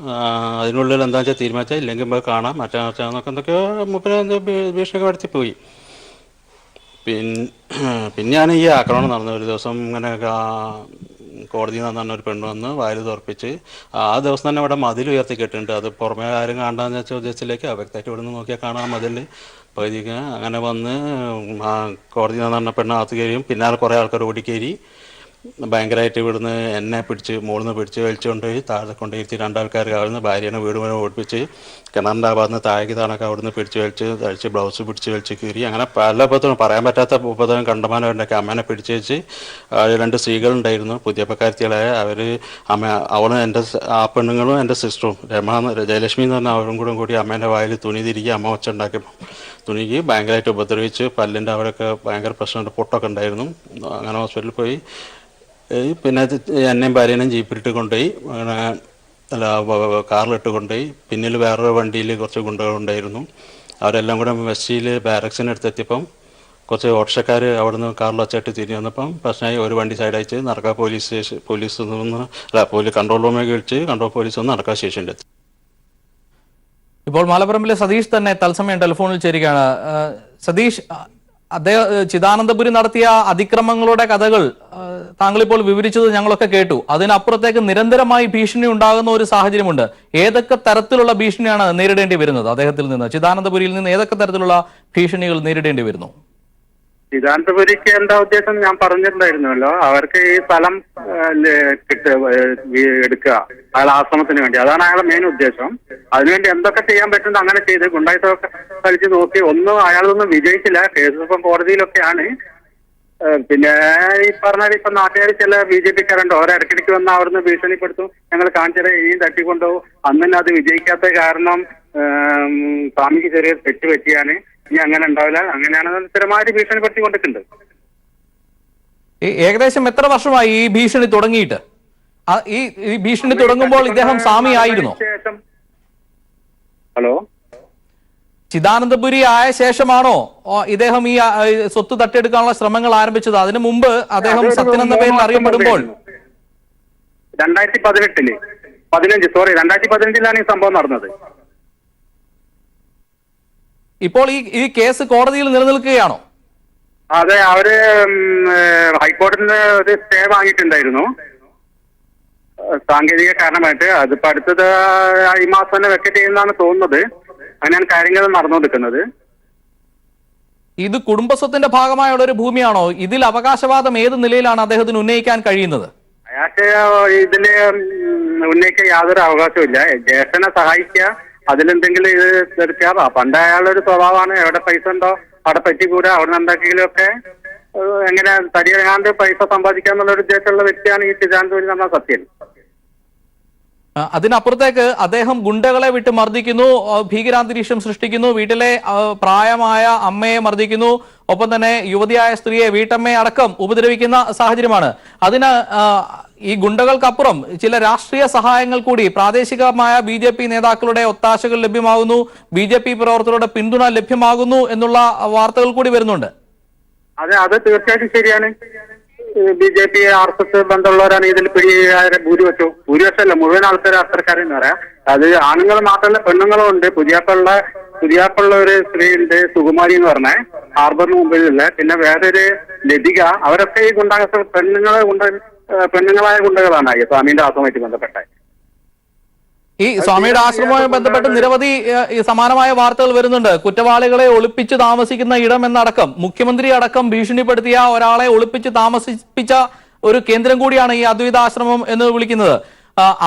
അതിനുള്ളിൽ എന്താ വെച്ചാൽ തീരുമാനിച്ചാൽ, ഇല്ലെങ്കിൽ കാണാം മറ്റേ എന്തൊക്കെയോ മുപ്പത് ഭീഷണിയൊക്കെ വരുത്തി പോയി. പിന്നെയാണ് ഈ ആക്രമണം നടന്നത്. ഒരു ദിവസം ഇങ്ങനെ കോടതിയിൽ നിന്ന് ഒരു പെണ്ണ് വന്ന് വായിൽ തുറപ്പിച്ച് ആ ദിവസം തന്നെ ഇവിടെ മതിൽ ഉയർത്തി കെട്ടിട്ടുണ്ട്. അത് പുറമേ ആരും കാണാന്ന് വെച്ച ഉദ്ദേശത്തിലേക്ക് വ്യക്തമായിട്ട് ഇവിടെ നിന്ന് നോക്കിയാൽ കാണാൻ മതിൽ പകുതിക്ക് അങ്ങനെ വന്ന് കോടതിയിൽ നിന്ന് പറഞ്ഞ പെണ്ണ് അകത്ത് കയറിയും പിന്നാലെ കുറേ ആൾക്കാർ ഓടിക്കയറി ഭയങ്കരമായിട്ട് ഇവിടുന്ന് എന്നെ പിടിച്ച് മുകളിൽ നിന്ന് പിടിച്ച് വലിച്ചുകൊണ്ടുപോയി താഴെ കൊണ്ടുപോയി രണ്ടാൾക്കാർ അവിടുന്ന് ഭാര്യനെ വീട് മുഴുവൻ ഓടിപ്പിച്ച് കിണറിൻ്റെ ഭാഗത്ത് താഴേക്ക് താണൊക്കെ അവിടുന്ന് പിടിച്ച് വലിച്ച് ബ്ലൗസ് പിടിച്ച് വലിച്ച് കീറി. അങ്ങനെ പല ഉപദ്രവം, പറയാൻ പറ്റാത്ത ഉപദ്രവം കണ്ടമാനവരുടെയൊക്കെ. അമ്മേനെ പിടിച്ച് വെച്ച് രണ്ട് സ്ത്രീകളുണ്ടായിരുന്നു പുതിയപ്പക്കാരത്തികളായ, അവർ അവളും എൻ്റെ ആ പെണ്ണുങ്ങളും എൻ്റെ സിസ്റ്ററും ജയലക്ഷ്മി എന്ന് പറഞ്ഞാൽ അവരും കൂടി അമ്മേൻ്റെ വായിൽ തുണി തിരികെ അമ്മ ഒച്ച ഉണ്ടാക്കിയപ്പോൾ തുണിക്ക് ഭയങ്കരമായിട്ട് ഉപദ്രവിച്ച് പല്ലിൻ്റെ അവിടെയൊക്കെ ഭയങ്കര പ്രശ്നമുണ്ട്, പൊട്ടൊക്കെ ഉണ്ടായിരുന്നു. അങ്ങനെ ഹോസ്പിറ്റലിൽ പോയി. പിന്നെ എന്നെയും ഭാര്യനെയും ജീപ്പിലിട്ട് കൊണ്ടുപോയി. അങ്ങനെ കാറിലിട്ട് കൊണ്ടുപോയി. പിന്നിൽ വേറൊരു വണ്ടിയിൽ കുറച്ച് ഗുണ്ടകളുണ്ടായിരുന്നു. അവരെല്ലാം കൂടെ വെസ്റ്റിയിൽ ബാരക്സിന് അടുത്തെത്തിയപ്പം കുറച്ച് ഓട്ടോറിക്ഷക്കാർ അവിടെ നിന്ന് കാറിൽ വച്ചായിട്ട് തിരിഞ്ഞു വന്നപ്പം പ്രശ്നമായി. ഒരു വണ്ടി സൈഡയച്ച് നടക്കാ പോലീസ് കൺട്രോൾ റൂമിലേക്ക് വിളിച്ച് കൺട്രോൾ പോലീസ് ഒന്ന് നടക്കാ സ്റ്റേഷനിൽ എത്തി. ഇപ്പോൾ മലപ്പുറമിലെ സതീഷ് തന്നെ തത്സമയം ടെലിഫോണിൽ ചേരുകയാണ്. സതീഷ്, അദ്ദേഹം ചിദാനന്ദപുരി നടത്തിയ അതിക്രമങ്ങളുടെ കഥകൾ താങ്കൾ ഇപ്പോൾ വിവരിച്ചത് ഞങ്ങളൊക്കെ കേട്ടു. അതിനപ്പുറത്തേക്ക് നിരന്തരമായി ഭീഷണി ഉണ്ടാകുന്ന ഒരു സാഹചര്യമുണ്ട്. ഏതൊക്കെ തരത്തിലുള്ള ഭീഷണിയാണ് നേരിടേണ്ടി വരുന്നത് അദ്ദേഹത്തിൽ നിന്ന്? ചിദാനന്ദപുരിയിൽ നിന്ന് ഏതൊക്കെ തരത്തിലുള്ള ഭീഷണികൾ നേരിടേണ്ടി വരുന്നു? ചിദാനന്ദപുരിക്ക് എന്താ ഉദ്ദേശം ഞാൻ പറഞ്ഞിട്ടുണ്ടായിരുന്നല്ലോ. അവർക്ക് ഈ സ്ഥലം എടുക്കുക അയാൾ ആശ്രമത്തിന് വേണ്ടി, അതാണ് അയാളുടെ മെയിൻ ഉദ്ദേശം. അതിനുവേണ്ടി എന്തൊക്കെ ചെയ്യാൻ പറ്റുന്നത് അങ്ങനെ ചെയ്ത് ഗുണ്ടായിസമൊക്കെ കളിച്ച് നോക്കി. ഒന്നും അയാളൊന്നും വിജയിച്ചില്ല. കേസ് ഇപ്പം കോടതിയിലൊക്കെയാണ്. പിന്നെ ഈ പറഞ്ഞാൽ ഇപ്പൊ നാട്ടുകാർ ചില BJP-ക്കാരുണ്ട്, ഇടയ്ക്കിടയ്ക്ക് വന്ന് അവിടുന്ന് ഭീഷണിപ്പെടുത്തും, ഞങ്ങൾ കാണിച്ചത് ഈ തട്ടിക്കൊണ്ടുപോകും. അന്ന് തന്നെ അത് വിജയിക്കാത്ത കാരണം സ്വാമിക്ക് ചെറിയ തെറ്റ് പറ്റിയാണ്, ഇനി അങ്ങനെ ഉണ്ടാവില്ല, അങ്ങനെയാണ് സ്ഥിരമായിട്ട് ഭീഷണിപ്പെടുത്തിക്കൊണ്ടിട്ടുണ്ട്. ഏകദേശം എത്ര വർഷമായി ഈ ഭീഷണി തുടങ്ങിയിട്ട്? ഈ ഭീഷണി തുടങ്ങുമ്പോൾ ഇദ്ദേഹം സ്വാമി ആയിരുന്നോ? ഹലോ, ചിദാനന്ദപുരി ആയ ശേഷമാണോ ഇദ്ദേഹം ഈ സ്വത്ത് തട്ടിയെടുക്കാനുള്ള ശ്രമങ്ങൾ ആരംഭിച്ചത്? അതിനു മുമ്പ് അദ്ദേഹം സത്യൻ എന്ന പേരിൽ അറിയപ്പെടുമ്പോൾ 2015 ഈ സംഭവം നടന്നത്. ഇപ്പോൾ ഈ കേസ് കോടതിയിൽ നിലനിൽക്കുകയാണോ? അതെ, അവര് ഹൈക്കോടതിയിൽ നിന്ന് ഒരു സ്റ്റേ വാങ്ങിയിട്ടുണ്ടായിരുന്നു സാങ്കേതിക കാരണമായിട്ട്. അതിപ്പോ അടുത്തത് ഈ മാസം തന്നെ വെക്കറ്റ് ചെയ്യുന്നതാണ് തോന്നുന്നത്. അങ്ങനെയാണ് കാര്യങ്ങൾ നടന്നുകൊടുക്കുന്നത്. ഇത് കുടുംബസ്വത്തിന്റെ ഭാഗമായുള്ള ഒരു ഭൂമിയാണോ? ഇതിൽ അവകാശവാദം ഏത് നിലയിലാണ് അദ്ദേഹത്തിന് ഉന്നയിക്കാൻ കഴിയുന്നത്? അയാൾക്ക് ഇതില് ഉന്നയിക്കാൻ യാതൊരു അവകാശവും ഇല്ല. ജ്യേഷ്ഠനെ സഹായിക്കുക, അതിലെന്തെങ്കിലും ഇത് തീർക്കുക. പണ്ട് അയാളൊരു സ്വഭാവമാണ്, എവിടെ പൈസ ഉണ്ടോ അവിടെ പറ്റിക്കൂടാ, അവിടെ നിന്ന് എന്തെങ്കിലും ഒക്കെ എങ്ങനെ തടിയാണ്ട് പൈസ സമ്പാദിക്കാന്നുള്ള ഒരു ഉദ്ദേശമുള്ള വ്യക്തിയാണ് ഈ ചിദാനന്ദപുരി എന്ന സത്യൻ. അതിനപ്പുറത്തേക്ക് അദ്ദേഹം ഗുണ്ടകളെ വിട്ട് മർദ്ദിക്കുന്നു, ഭീകരാന്തരീക്ഷം സൃഷ്ടിക്കുന്നു, വീട്ടിലെ പ്രായമായ അമ്മയെ മർദ്ദിക്കുന്നു, ഒപ്പം തന്നെ യുവതിയായ സ്ത്രീയെ, വീട്ടമ്മയെ അടക്കം ഉപദ്രവിക്കുന്ന സാഹചര്യമാണ്. അതിന് ഈ ഗുണ്ടകൾക്കപ്പുറം ചില രാഷ്ട്രീയ സഹായങ്ങൾ കൂടി പ്രാദേശികമായ BJP നേതാക്കളുടെ ഒത്താശകൾ ലഭ്യമാകുന്നു, BJP പ്രവർത്തകരുടെ പിന്തുണ ലഭ്യമാകുന്നു എന്നുള്ള വാർത്തകൾ കൂടി വരുന്നുണ്ട്. അതെ, അത് തീർച്ചയായിട്ടും ശരിയാണ്. BJP RSS ബന്ധമുള്ളവരാണ് ഇതിൽ ഭൂരിപക്ഷമല്ല, മുഴുവൻ ആൾക്കാർ അത്തരക്കാരെന്ന് പറയാം. അത് ആണുങ്ങൾ മാത്രമല്ല പെണ്ണുങ്ങളും ഉണ്ട്. പുതിയാപ്പുള്ള ഒരു സ്ത്രീ ഉണ്ട്, സുകുമാരി എന്ന് പറഞ്ഞ ഹാർബറിന് മുമ്പിലുള്ള. പിന്നെ വേറൊരു ലതിക. അവരൊക്കെ ഈ പെണ്ണുങ്ങളായ ഗുണ്ടകളാണ് ഈ സ്വാമിന്റെ ആശ്രമവുമായിട്ട് ബന്ധപ്പെട്ട. ഈ സ്വാമിയുടെ ആശ്രമവുമായി ബന്ധപ്പെട്ട് നിരവധി സമാനമായ വാർത്തകൾ വരുന്നുണ്ട്. കുറ്റവാളികളെ ഒളിപ്പിച്ച് താമസിക്കുന്ന ഇടം എന്നടക്കം, മുഖ്യമന്ത്രി അടക്കം ഭീഷണിപ്പെടുത്തിയ ഒരാളെ ഒളിപ്പിച്ച് താമസിപ്പിച്ച ഒരു കേന്ദ്രം കൂടിയാണ് ഈ അദ്വൈതാശ്രമം എന്ന് വിളിക്കുന്നത്.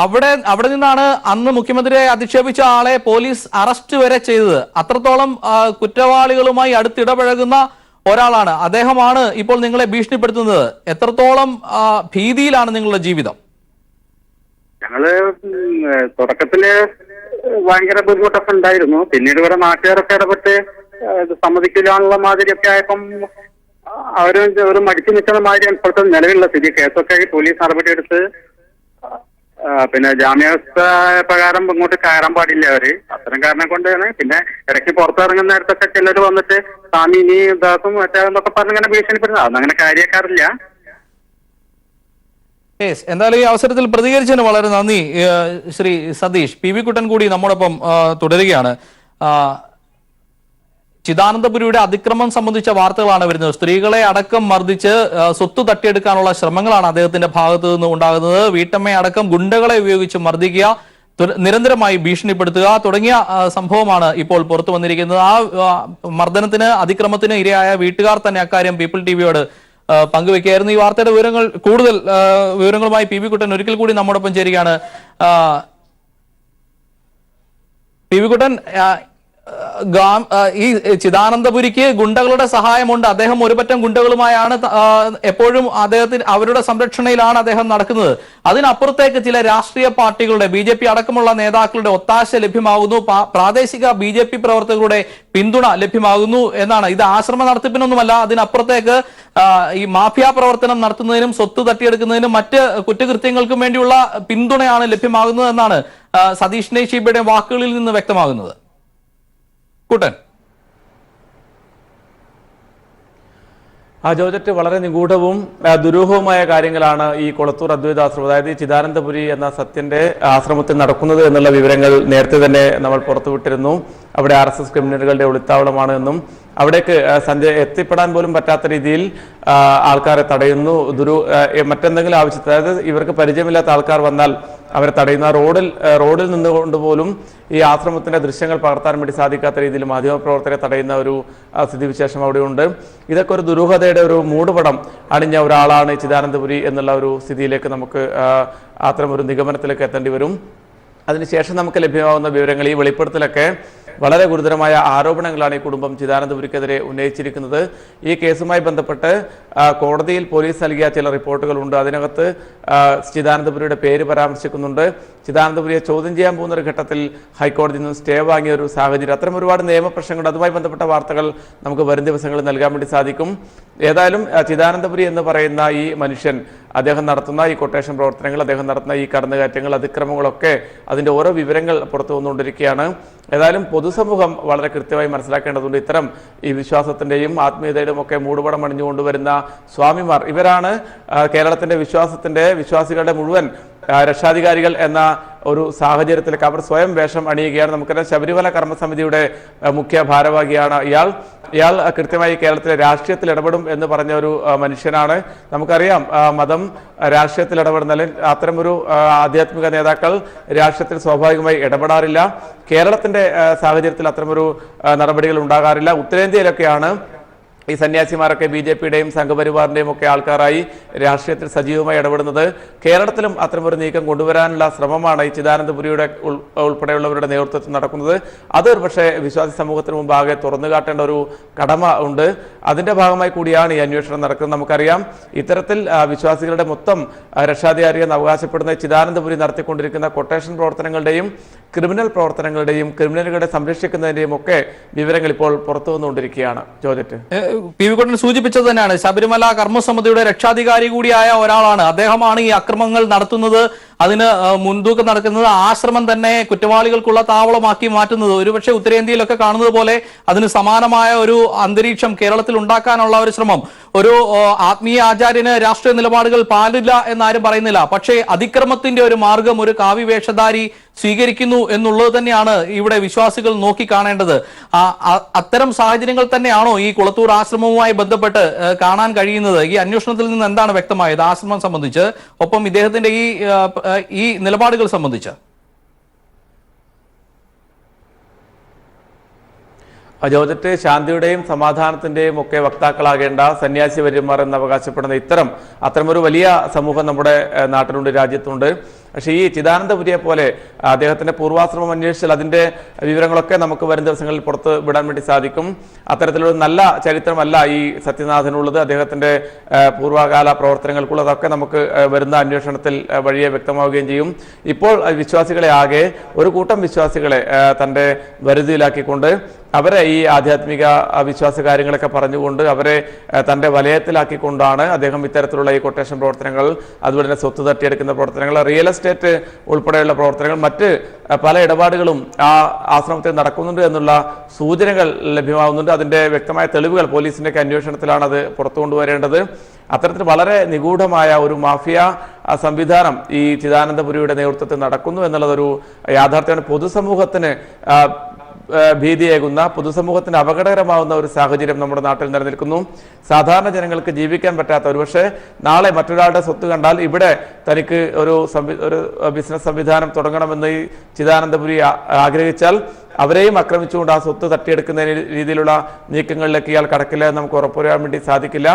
അവിടെ നിന്നാണ് അന്ന് മുഖ്യമന്ത്രിയെ അധിക്ഷേപിച്ച ആളെ പോലീസ് അറസ്റ്റ് വരെ ചെയ്തത്. അത്രത്തോളം കുറ്റവാളികളുമായി അടുത്തിടപഴകുന്ന ഒരാളാണ് അദ്ദേഹമാണ് ഇപ്പോൾ നിങ്ങളെ ഭീഷണിപ്പെടുത്തുന്നത്. എത്രത്തോളം ഭീതിയിലാണ് നിങ്ങളുടെ ജീവിതം? ഞങ്ങള് തുടക്കത്തില് ഭയങ്കര ബുദ്ധിമുട്ടൊക്കെ ഉണ്ടായിരുന്നു. പിന്നീട് ഇവിടെ നാട്ടുകാരൊക്കെ ഇടപെട്ട് സമ്മതിക്കില്ലാന്നുള്ള മാതിരിയൊക്കെ ആയപ്പം ഒരു മടിച്ചു നിൽക്കുന്ന മാതിരിയാണ് ഇപ്പോഴത്തെ നിലവിലുള്ള സ്ഥിതി. കേസൊക്കെ പോലീസ് നടപടിയെടുത്ത് പിന്നെ ജാമ്യാവസ്ഥ പ്രകാരം ഇങ്ങോട്ട് കയറാൻ പാടില്ല അവര്. അത്തരം കാരണം കൊണ്ടാണ്. പിന്നെ ഇടയ്ക്ക് പുറത്തിറങ്ങുന്ന നേരത്തൊക്കെ ചിലർ വന്നിട്ട് സ്വാമി ഇനി ദാസും മറ്റേന്നൊക്കെ പറഞ്ഞിങ്ങനെ ഭീഷണിപ്പെടുന്നത്. അതൊന്നും അങ്ങനെ കാര്യക്കാറില്ല. എന്തായാലും ഈ അവസരത്തിൽ പ്രതികരിച്ചതിന് വളരെ നന്ദി ശ്രീ സതീഷ്. PV കുട്ടൻ കൂടി നമ്മോടൊപ്പം തുടരുകയാണ്. ചിദാനന്ദപുരിയുടെ അതിക്രമം സംബന്ധിച്ച വാർത്തകളാണ് വരുന്നത്. സ്ത്രീകളെ അടക്കം മർദ്ദിച്ച് സ്വത്ത് തട്ടിയെടുക്കാനുള്ള ശ്രമങ്ങളാണ് അദ്ദേഹത്തിന്റെ ഭാഗത്തു നിന്ന് ഉണ്ടാകുന്നത്. വീട്ടമ്മയെ അടക്കം ഗുണ്ടകളെ ഉപയോഗിച്ച് മർദ്ദിക്കുക, നിരന്തരമായി ഭീഷണിപ്പെടുത്തുക തുടങ്ങിയ സംഭവമാണ് ഇപ്പോൾ പുറത്തു വന്നിരിക്കുന്നത്. ആ മർദ്ദനത്തിന്, അതിക്രമത്തിന് ഇരയായ വീട്ടുകാർ തന്നെ അക്കാര്യം പീപ്പിൾ TVയോട് പങ്കുവെക്കുകയായിരുന്നു. ഈ വാർത്തയുടെ കൂടുതൽ വിവരങ്ങളുമായി PV കുട്ടൻ ഒരിക്കൽ കൂടി നമ്മോടൊപ്പം ചേരുകയാണ്. PV കുട്ടൻ, ഈ ചിദാനന്ദപുരിക്ക് ഗുണ്ടകളുടെ സഹായമുണ്ട്. അദ്ദേഹം ഒരുപറ്റം ഗുണ്ടകളുമായാണ് എപ്പോഴും അവരുടെ സംരക്ഷണയിലാണ് അദ്ദേഹം നടക്കുന്നത്. അതിനപ്പുറത്തേക്ക് ചില രാഷ്ട്രീയ പാർട്ടികളുടെ BJP അടക്കമുള്ള നേതാക്കളുടെ ഒത്താശ ലഭ്യമാകുന്നു, പ്രാദേശിക BJP പ്രവർത്തകരുടെ പിന്തുണ ലഭ്യമാകുന്നു എന്നാണ്. ഇത് ആശ്രമ നടത്തിപ്പിനൊന്നുമല്ല, അതിനപ്പുറത്തേക്ക് ഈ മാഫിയ പ്രവർത്തനം നടത്തുന്നതിനും സ്വത്ത് തട്ടിയെടുക്കുന്നതിനും മറ്റ് കുറ്റകൃത്യങ്ങൾക്കും വേണ്ടിയുള്ള പിന്തുണയാണ് ലഭ്യമാകുന്നത് എന്നാണ് സതീഷിന്റെ ഷീബയുടെ വാക്കുകളിൽ നിന്ന് വ്യക്തമാകുന്നത്. കൂട്ടൻ ജോർജറ്റ്, വളരെ നിഗൂഢവും ദുരൂഹവുമായ കാര്യങ്ങളാണ് ഈ കൊളത്തൂർ അദ്വൈതാശ്രമം, അതായത് ചിദാനന്ദപുരി എന്ന സത്യന്റെ ആശ്രമത്തിൽ നടക്കുന്നത് എന്നുള്ള വിവരങ്ങൾ നേരത്തെ തന്നെ നമ്മൾ പുറത്തുവിട്ടിരുന്നു. അവിടെ RSS ക്രിമിനലുകളുടെ ഒളിത്താവളമാണ് എന്നും അവിടേക്ക് എത്തിപ്പെടാൻ പോലും പറ്റാത്ത രീതിയിൽ ആൾക്കാരെ തടയുന്നു. മറ്റെന്തെങ്കിലും ആവശ്യത്തിൽ, അതായത് ഇവർക്ക് പരിചയമില്ലാത്ത ആൾക്കാർ വന്നാൽ അവരെ തടയുന്ന, റോഡിൽ നിന്നുകൊണ്ട് പോലും ഈ ആശ്രമത്തിന്റെ ദൃശ്യങ്ങൾ പകർത്താൻ വേണ്ടി സാധിക്കാത്ത രീതിയിൽ മാധ്യമപ്രവർത്തകരെ തടയുന്ന ഒരു സ്ഥിതിവിശേഷം അവിടെയുണ്ട്. ഇതൊക്കെ ഒരു ദുരൂഹതയുടെ ഒരു മൂടുപടം അണിഞ്ഞ ഒരാളാണ് ചിദാനന്ദപുരി എന്നുള്ള ഒരു സ്ഥിതിയിലേക്ക് നമുക്ക് അത്തരം ഒരു നിഗമനത്തിലേക്ക് എത്തേണ്ടി വരും. അതിനുശേഷം നമുക്ക് ലഭ്യമാകുന്ന വിവരങ്ങൾ, ഈ വെളിപ്പെടുത്തലൊക്കെ വളരെ ഗുരുതരമായ ആരോപണങ്ങളാണ് ഈ കുടുംബം ചിദാനന്ദപുരിക്കെതിരെ ഉന്നയിച്ചിരിക്കുന്നത്. ഈ കേസുമായി ബന്ധപ്പെട്ട് കോടതിയിൽ പോലീസ് നൽകിയ ചില റിപ്പോർട്ടുകളുണ്ട്. അതിനകത്ത് ചിദാനന്ദപുരിയുടെ പേര് പരാമർശിക്കുന്നുണ്ട്. ചിദാനന്ദപുരിയെ ചോദ്യം ചെയ്യാൻ പോകുന്ന ഒരു ഘട്ടത്തിൽ ഹൈക്കോടതിയിൽ നിന്ന് സ്റ്റേ വാങ്ങിയ ഒരു സാഹചര്യം, അത്തരം ഒരുപാട് നിയമപ്രശ്നങ്ങളുണ്ട്. അതുമായി ബന്ധപ്പെട്ട വാർത്തകൾ നമുക്ക് വരും ദിവസങ്ങളിൽ നൽകാൻ വേണ്ടി സാധിക്കും. ഏതായാലും ചിദാനന്ദപുരി എന്ന് പറയുന്ന ഈ മനുഷ്യൻ, അദ്ദേഹം നടത്തുന്ന ഈ കൊട്ടേഷൻ പ്രവർത്തനങ്ങൾ, അദ്ദേഹം നടത്തുന്ന ഈ കടന്നുകയറ്റങ്ങൾ, അതിക്രമങ്ങളൊക്കെ അതിൻ്റെ ഓരോ വിവരങ്ങൾ പുറത്തു വന്നുകൊണ്ടിരിക്കുകയാണ്. ഏതായാലും പൊതുസമൂഹം വളരെ കൃത്യമായി മനസ്സിലാക്കേണ്ടതുണ്ട്. ഇത്തരം ഈ വിശ്വാസത്തിൻ്റെയും ആത്മീയതയുടെയും ഒക്കെ മൂടുപടം അണിഞ്ഞുകൊണ്ടുവരുന്ന സ്വാമിമാർ, ഇവരാണ് കേരളത്തിൻ്റെ വിശ്വാസികളുടെ മുഴുവൻ രക്ഷാധികാരികൾ എന്ന ഒരു സാഹചര്യത്തിലേക്ക് അവർ സ്വയം വേഷം അണിയുകയാണ്. നമുക്കറിയാം, ശബരിമല കർമ്മസമിതിയുടെ മുഖ്യ ഭാരവാഹിയാണ് ഇയാൾ കൃത്യമായി കേരളത്തിലെ രാഷ്ട്രീയത്തിൽ ഇടപെടും എന്ന് പറഞ്ഞ ഒരു മനുഷ്യനാണ്. നമുക്കറിയാം, മതം രാഷ്ട്രീയത്തിൽ ഇടപെടുന്ന, അത്തരമൊരു ആധ്യാത്മിക നേതാക്കൾ രാഷ്ട്രീയത്തിൽ സ്വാഭാവികമായി ഇടപെടാറില്ല. കേരളത്തിന്റെ സാഹചര്യത്തിൽ അത്തരമൊരു നടപടികൾ ഉണ്ടാകാറില്ല. ഉത്തരേന്ത്യയിലൊക്കെയാണ് ഈ സന്യാസിമാരൊക്കെ BJPയുടെയും സംഘപരിവാറിന്റെയും ഒക്കെ ആൾക്കാരായി രാഷ്ട്രീയത്തിൽ സജീവമായി ഇടപെടുന്നത്. കേരളത്തിലും അത്തരമൊരു നീക്കം കൊണ്ടുവരാനുള്ള ശ്രമമാണ് ഈ ചിദാനന്ദപുരിയുടെ ഉൾപ്പെടെയുള്ളവരുടെ നേതൃത്വത്തിൽ നടക്കുന്നത്. അത് പക്ഷേ വിശ്വാസി സമൂഹത്തിന് മുമ്പാകെ തുറന്നു കാട്ടേണ്ട ഒരു കടമ ഉണ്ട്. അതിന്റെ ഭാഗമായി കൂടിയാണ് ഈ അന്വേഷണം നടക്കുന്നത്. നമുക്കറിയാം, ഇത്തരത്തിൽ വിശ്വാസികളുടെ മൊത്തം രക്ഷാധികാരിയെന്ന് അവകാശപ്പെടുന്ന ചിദാനന്ദപുരി നടത്തിക്കൊണ്ടിരിക്കുന്ന കൊട്ടേഷൻ പ്രവർത്തനങ്ങളുടെയും ക്രിമിനൽ പ്രവർത്തനങ്ങളുടെയും ക്രിമിനലുകളെ സംരക്ഷിക്കുന്നതിന്റെയും ഒക്കെ വിവരങ്ങൾ ഇപ്പോൾ പുറത്തു വന്നുകൊണ്ടിരിക്കുകയാണ്. ജോർജറ്റ്, PV കോട്ടൻ സൂചിപ്പിച്ചത് തന്നെയാണ്. ശബരിമല കർമ്മസമിതിയുടെ രക്ഷാധികാരി കൂടിയായ ഒരാളാണ്. അദ്ദേഹമാണ് ഈ അക്രമങ്ങൾ നടത്തുന്നത്, അതിന് മുൻതൂക്കം നടക്കുന്നത്, ആശ്രമം തന്നെ കുറ്റവാളികൾക്കുള്ള താവളമാക്കി മാറ്റുന്നത്. ഒരുപക്ഷെ ഉത്തരേന്ത്യയിലൊക്കെ കാണുന്നത് പോലെ അതിന് സമാനമായ ഒരു അന്തരീക്ഷം കേരളത്തിൽ ഉണ്ടാക്കാനുള്ള ഒരു ശ്രമം. ഒരു ആത്മീയ ആചാര്യന് രാഷ്ട്രീയ നിലപാടുകൾ പാടില്ല എന്നാരും പറയുന്നില്ല. പക്ഷേ അതിക്രമത്തിന്റെ ഒരു മാർഗം ഒരു കാവ്യവേഷധാരി സ്വീകരിക്കുന്നു എന്നുള്ളത് തന്നെയാണ് ഇവിടെ വിശ്വാസികൾ നോക്കി കാണേണ്ടത്. അത്തരം സാഹചര്യങ്ങൾ തന്നെയാണോ ഈ കുളത്തൂർ ആശ്രമവുമായി ബന്ധപ്പെട്ട് കാണാൻ കഴിയുന്നത്? ഈ അന്വേഷണത്തിൽ നിന്ന് എന്താണ് വ്യക്തമായത് ആശ്രമം സംബന്ധിച്ച്, ഒപ്പം ഇദ്ദേഹത്തിന്റെ ഈ നിലപാടുകൾ സംബന്ധിച്ച്? ജോർജറ്റ്, ശാന്തിയുടെയും സമാധാനത്തിന്റെയും ഒക്കെ വക്താക്കളാകേണ്ട സന്യാസി വര്യന്മാർ എന്ന് അവകാശപ്പെടുന്ന അത്തരമൊരു വലിയ സമൂഹം നമ്മുടെ നാട്ടിലുണ്ട്, രാജ്യത്തുണ്ട്. പക്ഷേ ഈ ചിദാനന്ദപുരിയെ പോലെ അദ്ദേഹത്തിന്റെ പൂർവാശ്രമം അന്വേഷിച്ചാൽ അതിന്റെ വിവരങ്ങളൊക്കെ നമുക്ക് വരും ദിവസങ്ങളിൽ പുറത്ത് വിടാൻ വേണ്ടി സാധിക്കും. അത്തരത്തിലൊരു നല്ല ചരിത്രമല്ല ഈ സത്യനാഥനുള്ളത്. അദ്ദേഹത്തിന്റെ പൂർവ്വകാല പ്രവർത്തനങ്ങൾക്കുള്ളതൊക്കെ നമുക്ക് വരുന്ന അന്വേഷണത്തിൽ വഴിയെ വ്യക്തമാവുകയും ചെയ്യും. ഇപ്പോൾ വിശ്വാസികളെ ആകെ ഒരു കൂട്ടം വിശ്വാസികളെ തന്റെ വരുതിയിലാക്കിക്കൊണ്ട് അവരെ ഈ ആധ്യാത്മിക വിശ്വാസ കാര്യങ്ങളൊക്കെ പറഞ്ഞുകൊണ്ട് അവരെ തന്റെ വലയത്തിലാക്കിക്കൊണ്ടാണ് അദ്ദേഹം ഇത്തരത്തിലുള്ള ഈ കൊട്ടേഷൻ പ്രവർത്തനങ്ങൾ, അതുപോലെ തന്നെ സ്വത്ത് തട്ടിയെടുക്കുന്ന പ്രവർത്തനങ്ങൾ, റിയൽ എസ്റ്റേറ്റ് ഉൾപ്പെടെയുള്ള പ്രവർത്തനങ്ങൾ, മറ്റ് പല ഇടപാടുകളും ആ ആശ്രമത്തിൽ നടക്കുന്നുണ്ട് എന്നുള്ള സൂചനകൾ ലഭ്യമാകുന്നുണ്ട്. അതിന്റെ വ്യക്തമായ തെളിവുകൾ പോലീസിന്റെ ഒക്കെ അന്വേഷണത്തിലാണ് അത് പുറത്തു കൊണ്ടുവരേണ്ടത്. അത്തരത്തിൽ വളരെ നിഗൂഢമായ ഒരു മാഫിയ സംവിധാനം ഈ ചിദാനന്ദപുരിയുടെ നേതൃത്വത്തിൽ നടക്കുന്നു എന്നുള്ളതൊരു യാഥാർത്ഥ്യമാണ്. പൊതുസമൂഹത്തിന് ഭീതിയേകുന്ന, പൊതുസമൂഹത്തിന് അപകടകരമാവുന്ന ഒരു സാഹചര്യം നമ്മുടെ നാട്ടിൽ നിലനിൽക്കുന്നു. സാധാരണ ജനങ്ങൾക്ക് ജീവിക്കാൻ പറ്റാത്ത, ഒരുപക്ഷെ നാളെ മറ്റൊരാളുടെ സ്വത്ത് കണ്ടാൽ ഇവിടെ തനിക്ക് ഒരു ബിസിനസ് സംവിധാനം തുടങ്ങണമെന്ന് ഈ ചിദാനന്ദപുരി ആഗ്രഹിച്ചാൽ അവരെയും ആക്രമിച്ചുകൊണ്ട് ആ സ്വത്ത് തട്ടിയെടുക്കുന്ന രീതിയിലുള്ള നീക്കങ്ങളിലേക്ക് ഇയാൾ കടക്കില്ല എന്ന് നമുക്ക് ഉറപ്പുവരാൻ വേണ്ടി സാധിക്കില്ല.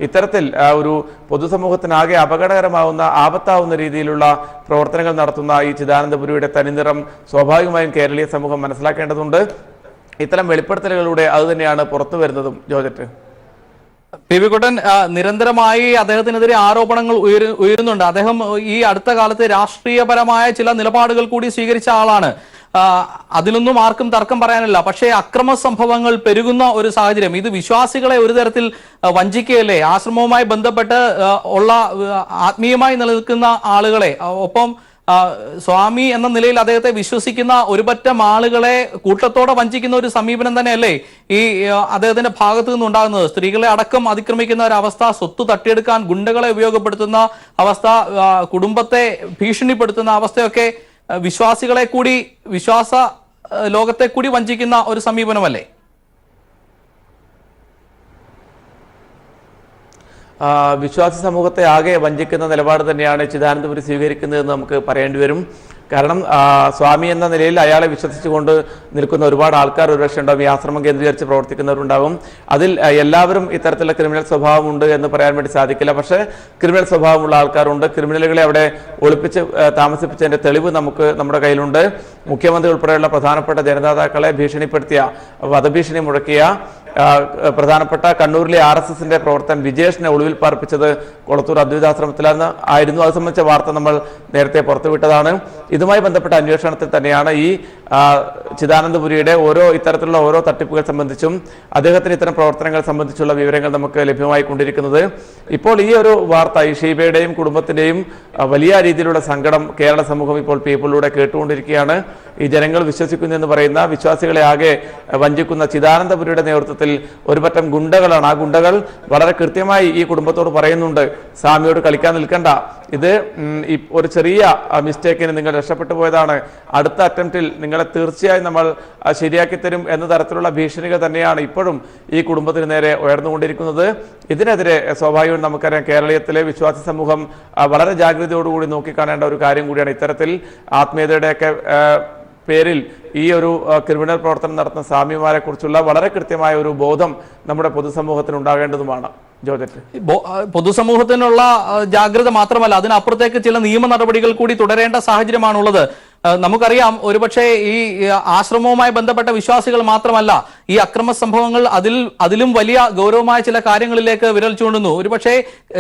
ഇത്തരത്തിൽ ഒരു പൊതുസമൂഹത്തിനാകെ അപകടകരമാവുന്ന, ആപത്താവുന്ന രീതിയിലുള്ള പ്രവർത്തനങ്ങൾ നടത്തുന്ന ഈ ചിദാനന്ദപുരിയുടെ തനിനിറം സ്വാഭാവികമായും കേരളീയ സമൂഹം മനസ്സിലാക്കേണ്ടതുണ്ട്. ഇത്തരം വെളിപ്പെടുത്തലുകളിലൂടെ അത് തന്നെയാണ് പുറത്തു വരുന്നതും. ജോർജറ്റ്, പി വി കുട്ടൻ, നിരന്തരമായി അദ്ദേഹത്തിനെതിരെ ആരോപണങ്ങൾ ഉയരുന്നുണ്ട്. അദ്ദേഹം ഈ അടുത്ത കാലത്ത് രാഷ്ട്രീയപരമായ ചില നിലപാടുകൾ കൂടി സ്വീകരിച്ച ആളാണ്. അതിലൊന്നും ആർക്കും തർക്കം പറയാനില്ല. പക്ഷേ അക്രമ സംഭവങ്ങൾ പെരുകുന്ന ഒരു സാഹചര്യം, ഇത് വിശ്വാസികളെ ഒരു തരത്തിൽ വഞ്ചിക്കുകയല്ലേ? ആശ്രമവുമായി ബന്ധപ്പെട്ട് ഉള്ള ആത്മീയമായി നിലനിൽക്കുന്ന ആളുകളെ, ഒപ്പം സ്വാമി എന്ന നിലയിൽ അദ്ദേഹത്തെ വിശ്വസിക്കുന്ന ഒരുപറ്റം ആളുകളെ കൂട്ടത്തോടെ വഞ്ചിക്കുന്ന ഒരു സമീപനം തന്നെയല്ലേ ഈ അദ്ദേഹത്തിന്റെ ഭാഗത്തു നിന്നുണ്ടാകുന്നത്? സ്ത്രീകളെ അടക്കം അതിക്രമിക്കുന്ന ഒരു അവസ്ഥ, സ്വത്ത് തട്ടിയെടുക്കാൻ ഗുണ്ടകളെ ഉപയോഗപ്പെടുത്തുന്ന അവസ്ഥ, കുടുംബത്തെ ഭീഷണിപ്പെടുത്തുന്ന അവസ്ഥയൊക്കെ വിശ്വാസികളെ കൂടി, വിശ്വാസ ലോകത്തെ കൂടി വഞ്ചിക്കുന്ന ഒരു സമീപനമല്ലേ? വിശ്വാസി സമൂഹത്തെ ആകെ വഞ്ചിക്കുന്ന നിലപാട് തന്നെയാണ് ചിദാനന്ദപുരി സ്വീകരിക്കുന്നതെന്ന് നമുക്ക് പറയേണ്ടി വരും. കാരണം സ്വാമി എന്ന നിലയിൽ അയാളെ വിശ്വസിച്ചുകൊണ്ട് നിൽക്കുന്ന ഒരുപാട് ആൾക്കാർ ഒരുപക്ഷെ ഉണ്ടാവും, ഈ ആശ്രമം കേന്ദ്രീകരിച്ച് പ്രവർത്തിക്കുന്നവരുണ്ടാവും. അതിൽ എല്ലാവരും ഇത്തരത്തിലുള്ള ക്രിമിനൽ സ്വഭാവമുണ്ട് എന്ന് പറയാൻ വേണ്ടി സാധിക്കില്ല. പക്ഷേ ക്രിമിനൽ സ്വഭാവമുള്ള ആൾക്കാരുണ്ട്. ക്രിമിനലുകളെ അവിടെ ഒളിപ്പിച്ച് താമസിപ്പിച്ചതിന്റെ തെളിവ് നമ്മുടെ കയ്യിലുണ്ട്. മുഖ്യമന്ത്രി ഉൾപ്പെടെയുള്ള പ്രധാനപ്പെട്ട ജനതാക്കളെ ഭീഷണിപ്പെടുത്തിയ, വധഭീഷണി മുഴക്കിയ പ്രധാനപ്പെട്ട കണ്ണൂരിലെ RSSന്റെ പ്രവർത്തകൻ വിജേഷിനെ ഒളിവിൽ പാർപ്പിച്ചത് കൊളത്തൂർ ആയിരുന്നു. അത് സംബന്ധിച്ച വാർത്ത നമ്മൾ നേരത്തെ പുറത്തുവിട്ടതാണ്. ഇതുമായി ബന്ധപ്പെട്ട അന്വേഷണത്തിൽ തന്നെയാണ് ഈ ചിദാനന്ദപുരിയുടെ ഇത്തരത്തിലുള്ള ഓരോ തട്ടിപ്പുകൾ സംബന്ധിച്ചും അദ്ദേഹത്തിന് ഇത്തരം പ്രവർത്തനങ്ങൾ സംബന്ധിച്ചുള്ള വിവരങ്ങൾ നമുക്ക് ലഭ്യമായി കൊണ്ടിരിക്കുന്നത്. ഇപ്പോൾ ഈ ഒരു വാർത്ത, ഈ ഷീബയുടെയും കുടുംബത്തിന്റെയും വലിയ രീതിയിലുള്ള സങ്കടം കേരള സമൂഹം ഇപ്പോൾ പീപ്പിളിലൂടെ കേട്ടുകൊണ്ടിരിക്കുകയാണ്. ഈ ജനങ്ങൾ വിശ്വസിക്കുന്നു എന്ന് പറയുന്ന, വിശ്വാസികളെ ആകെ വഞ്ചിക്കുന്ന ചിദാനന്ദപുരിയുടെ നേതൃത്വത്തിൽ ഒരുപറ്റം ഗുണ്ടകളാണ്. ആ ഗുണ്ടകൾ വളരെ കൃത്യമായി ഈ കുടുംബത്തോട് പറയുന്നുണ്ട്, സ്വാമിയോട് കളിക്കാൻ നിൽക്കണ്ട, ഇത് ഒരു ചെറിയ മിസ്റ്റേക്കിന് നിങ്ങൾ രക്ഷപ്പെട്ടു പോയതാണ്, അടുത്ത അറ്റംപ്റ്റിൽ നിങ്ങളെ തീർച്ചയായും നമ്മൾ ശരിയാക്കി തരും എന്ന തരത്തിലുള്ള ഭീഷണികൾ തന്നെയാണ് ഇപ്പോഴും ഈ കുടുംബത്തിന് നേരെ ഉയർന്നുകൊണ്ടിരിക്കുന്നത്. ഇതിനെതിരെ സ്വാഭാവികവും നമുക്കറിയാം, കേരളത്തിലെ വിശ്വാസി സമൂഹം വളരെ ജാഗ്രതയോടുകൂടി നോക്കിക്കാണേണ്ട ഒരു കാര്യം കൂടിയാണ്. ഇത്തരത്തിൽ ആത്മീയതയുടെയൊക്കെ പേരിൽ ഈ ഒരു ക്രിമിനൽ പ്രവർത്തനം നടത്തുന്ന സ്വാമിമാരെ കുറിച്ചുള്ള വളരെ കൃത്യമായ ഒരു ബോധം നമ്മുടെ പൊതുസമൂഹത്തിന് ഉണ്ടാകേണ്ടതുമാണ്. ജോർജറ്റ്, പൊതുസമൂഹത്തിനുള്ള ജാഗ്രത മാത്രമല്ല, അതിനപ്പുറത്തേക്ക് ചില നിയമ നടപടികൾ കൂടി തുടരേണ്ട സാഹചര്യമാണുള്ളത്. നമുക്കറിയാം, ഒരുപക്ഷെ ഈ ആശ്രമവുമായി ബന്ധപ്പെട്ട വിശ്വാസികൾ മാത്രമല്ല, ഈ അക്രമ സംഭവങ്ങൾ അതിലും വലിയ ഗൗരവമായ ചില കാര്യങ്ങളിലേക്ക് വിരൽ ചൂണ്ടുന്നു. ഒരുപക്ഷെ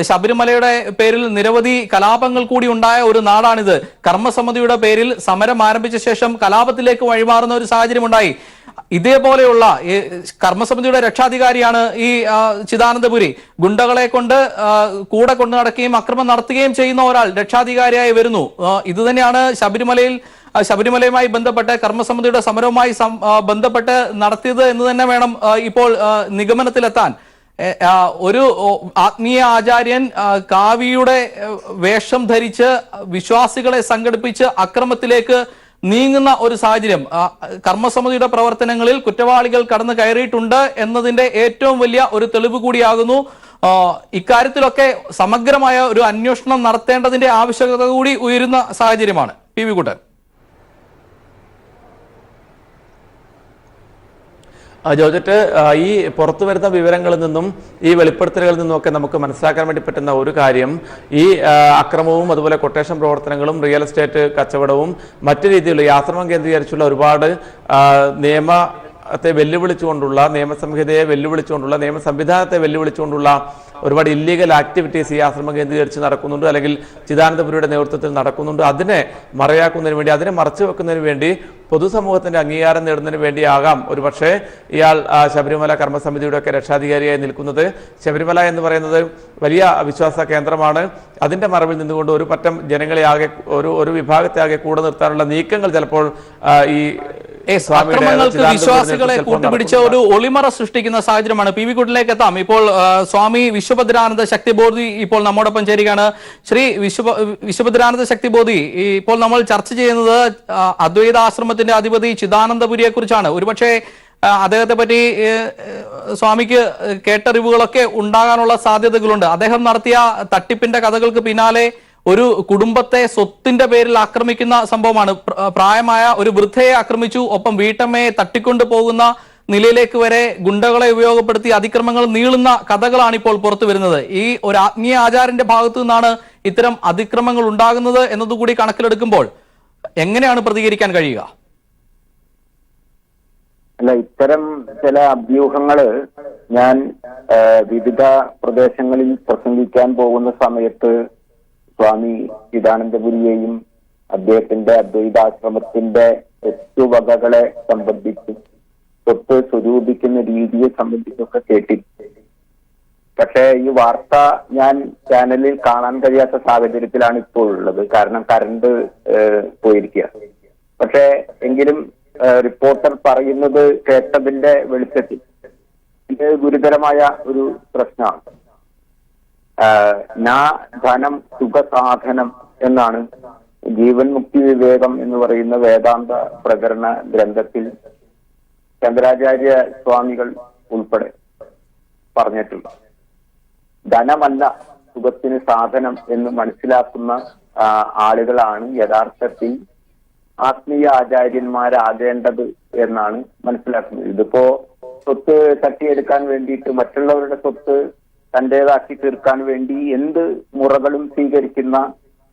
ശബരിമലയുടെ പേരിൽ നിരവധി കലാപങ്ങൾ കൂടി ഉണ്ടായ ഒരു നാടാണിത്. കർമ്മസമിതിയുടെ പേരിൽ സമരം ആരംഭിച്ച ശേഷം കലാപത്തിലേക്ക് വഴിമാറുന്ന ഒരു സാഹചര്യം ഉണ്ടായി. ഇതേപോലെയുള്ള കർമ്മസമിതിയുടെ രക്ഷാധികാരിയാണ് ഈ ചിദാനന്ദപുരി. ഗുണ്ടകളെ കൊണ്ട് കൂടെ കൊണ്ടു നടക്കുകയും അക്രമം നടത്തുകയും ചെയ്യുന്ന ഒരാൾ രക്ഷാധികാരിയായി വരുന്നു. ഇത് തന്നെയാണ് ശബരിമലയുമായി ബന്ധപ്പെട്ട് കർമ്മസമിതിയുടെ സമരവുമായി ബന്ധപ്പെട്ട് നടത്തിയത് എന്ന് തന്നെ വേണം ഇപ്പോൾ നിഗമനത്തിലെത്താൻ. ഒരു ആത്മീയ ആചാര്യൻ കാവിയുടെ വേഷം ധരിച്ച് വിശ്വാസികളെ സംഘടിപ്പിച്ച് അക്രമത്തിലേക്ക് നീങ്ങുന്ന ഒരു സാഹചര്യം കർമ്മസമിതിയുടെ പ്രവർത്തനങ്ങളിൽ കുറ്റവാളികൾ കടന്നു കയറിയിട്ടുണ്ട് എന്നതിന്റെ ഏറ്റവും വലിയ ഒരു തെളിവ് കൂടിയാകുന്നു. ഇക്കാര്യത്തിലൊക്കെ സമഗ്രമായ ഒരു അന്വേഷണം നടത്തേണ്ടതിന്റെ ആവശ്യകത കൂടി ഉയരുന്ന സാഹചര്യമാണ്. പി വി കുട്ടൻ. ജോർജറ്റ്, ഈ പുറത്തു വരുന്ന വിവരങ്ങളിൽ നിന്നും ഈ വെളിപ്പെടുത്തലുകളിൽ നിന്നുമൊക്കെ നമുക്ക് മനസ്സിലാക്കാൻ വേണ്ടി പറ്റുന്ന ഒരു കാര്യം, ഈ അക്രമവും അതുപോലെ കൊട്ടേഷൻ പ്രവർത്തനങ്ങളും റിയൽ എസ്റ്റേറ്റ് കച്ചവടവും മറ്റു രീതിയിലുള്ള ഈ ആശ്രമം കേന്ദ്രീകരിച്ചുള്ള ഒരുപാട് നിയമത്തെ വെല്ലുവിളിച്ചുകൊണ്ടുള്ള, നിയമസംഹിതയെ വെല്ലുവിളിച്ചുകൊണ്ടുള്ള, നിയമ സംവിധാനത്തെ വെല്ലുവിളിച്ചുകൊണ്ടുള്ള ഒരുപാട് ഇല്ലീഗൽ ആക്ടിവിറ്റീസ് ഈ ആശ്രമം കേന്ദ്രീകരിച്ച് നടക്കുന്നുണ്ട്, അല്ലെങ്കിൽ ചിദാനന്ദപുരിയുടെ നേതൃത്വത്തിൽ നടക്കുന്നുണ്ട്. അതിനെ മറയാക്കുന്നതിന് വേണ്ടി, അതിനെ മറച്ചു വെക്കുന്നതിന് വേണ്ടി, പൊതുസമൂഹത്തിന്റെ അംഗീകാരം നേടുന്നതിന് വേണ്ടിയാകാം ഒരുപക്ഷെ ഇയാൾ ശബരിമല കർമ്മസമിതിയുടെ ഒക്കെ രക്ഷാധികാരിയായി നിൽക്കുന്നത്. ശബരിമല എന്ന് പറയുന്നത് വലിയ വിശ്വാസ കേന്ദ്രമാണ്. അതിന്റെ മറവിൽ നിന്നുകൊണ്ട് ഒരു പറ്റം ജനങ്ങളെ ആകെ, ഒരു വിഭാഗത്തെ ആകെ കൂടെ നിർത്താനുള്ള നീക്കങ്ങൾ ചിലപ്പോൾ ഈ അക്രമങ്ങൾക്ക് വിശ്വാസികളെ കൂട്ടുപിടിച്ച ഒരു ഒളിമറ സൃഷ്ടിക്കുന്ന സാഹചര്യമാണ്. പി വി കുട്ടനിലേക്ക് എത്താം. ഇപ്പോൾ സ്വാമി വിശ്വഭദ്രാനന്ദ ശക്തിബോധി ഇപ്പോൾ നമ്മോടൊപ്പം ചേരുകയാണ്. ശ്രീ വിശ്വഭദ്രാനന്ദ ശക്തിബോധി, ഇപ്പോൾ നമ്മൾ ചർച്ച ചെയ്യുന്നത് അദ്വൈതാശ്രമത്തിന്റെ അധിപതി ചിദാനന്ദപുരിയെ കുറിച്ചാണ്. ഒരുപക്ഷെ അദ്ദേഹത്തെ പറ്റി സ്വാമിക്ക് കേട്ടറിവുകളൊക്കെ ഉണ്ടാകാനുള്ള സാധ്യതകളുണ്ട്. അദ്ദേഹം നടത്തിയ തട്ടിപ്പിന്റെ കഥകൾക്ക് പിന്നാലെ ഒരു കുടുംബത്തെ സ്വത്തിന്റെ പേരിൽ ആക്രമിക്കുന്ന സംഭവമാണ്. പ്രായമായ ഒരു വൃദ്ധയെ ആക്രമിച്ചു, ഒപ്പം വീട്ടമ്മയെ തട്ടിക്കൊണ്ടു പോകുന്ന നിലയിലേക്ക് വരെ ഗുണ്ടകളെ ഉപയോഗപ്പെടുത്തി അതിക്രമങ്ങൾ നീളുന്ന കഥകളാണ് ഇപ്പോൾ പുറത്തു വരുന്നത്. ഈ ഒരു ആത്മീയ ആചാര്യന്റെ ഭാഗത്തു നിന്നാണ് ഇത്തരം അതിക്രമങ്ങൾ ഉണ്ടാകുന്നത് എന്നതുകൂടി കണക്കിലെടുക്കുമ്പോൾ എങ്ങനെയാണ് പ്രതികരിക്കാൻ കഴിയുക? അല്ല, ഇത്തരം ചില അഭ്യൂഹങ്ങള് ഞാൻ വിവിധ പ്രദേശങ്ങളിൽ പ്രസംഗിക്കാൻ പോകുന്ന സമയത്ത് സ്വാമി ചിദാനന്ദപുരിയെയും അദ്ദേഹത്തിന്റെ അദ്വൈതാശ്രമത്തിന്റെ സ്വത്തുവകകളെ സംബന്ധിച്ചും സ്വത്ത് സ്വരൂപിക്കുന്ന രീതിയെ സംബന്ധിച്ചൊക്കെ കേട്ടിട്ടുണ്ട്. പക്ഷേ ഈ വാർത്ത ഞാൻ ചാനലിൽ കാണാൻ കഴിയാത്ത സാഹചര്യത്തിലാണ് ഇപ്പോൾ ഉള്ളത്. കാരണം കറണ്ട് പോയിരിക്കുക. പക്ഷേ എങ്കിലും റിപ്പോർട്ടർ പറയുന്നത് കേട്ടതിന്റെ വെളിച്ചത്തിൽ ഇത് ഗുരുതരമായ ഒരു പ്രശ്നമാണ്. ധനം സുഖസാധനം എന്നാണ് ജീവൻ മുക്തി വിവേകം എന്ന് പറയുന്ന വേദാന്ത പ്രകരണ ഗ്രന്ഥത്തിൽ ശങ്കരാചാര്യ സ്വാമികൾ ഉൾപ്പെടെ പറഞ്ഞിട്ടുണ്ട്. ധനമല്ല സുഖത്തിന് സാധനം എന്ന് മനസ്സിലാക്കുന്ന ആളുകളാണ് യഥാർത്ഥത്തിൽ ആത്മീയ ആചാര്യന്മാരാകേണ്ടത് എന്നാണ് മനസ്സിലാക്കുന്നത്. ഇതിപ്പോ സ്വത്ത് തട്ടിയെടുക്കാൻ വേണ്ടിയിട്ട് മറ്റുള്ളവരുടെ സ്വത്ത് തന്റേതാക്കി തീർക്കാൻ വേണ്ടി എന്ത് മുറകളും സ്വീകരിക്കുന്ന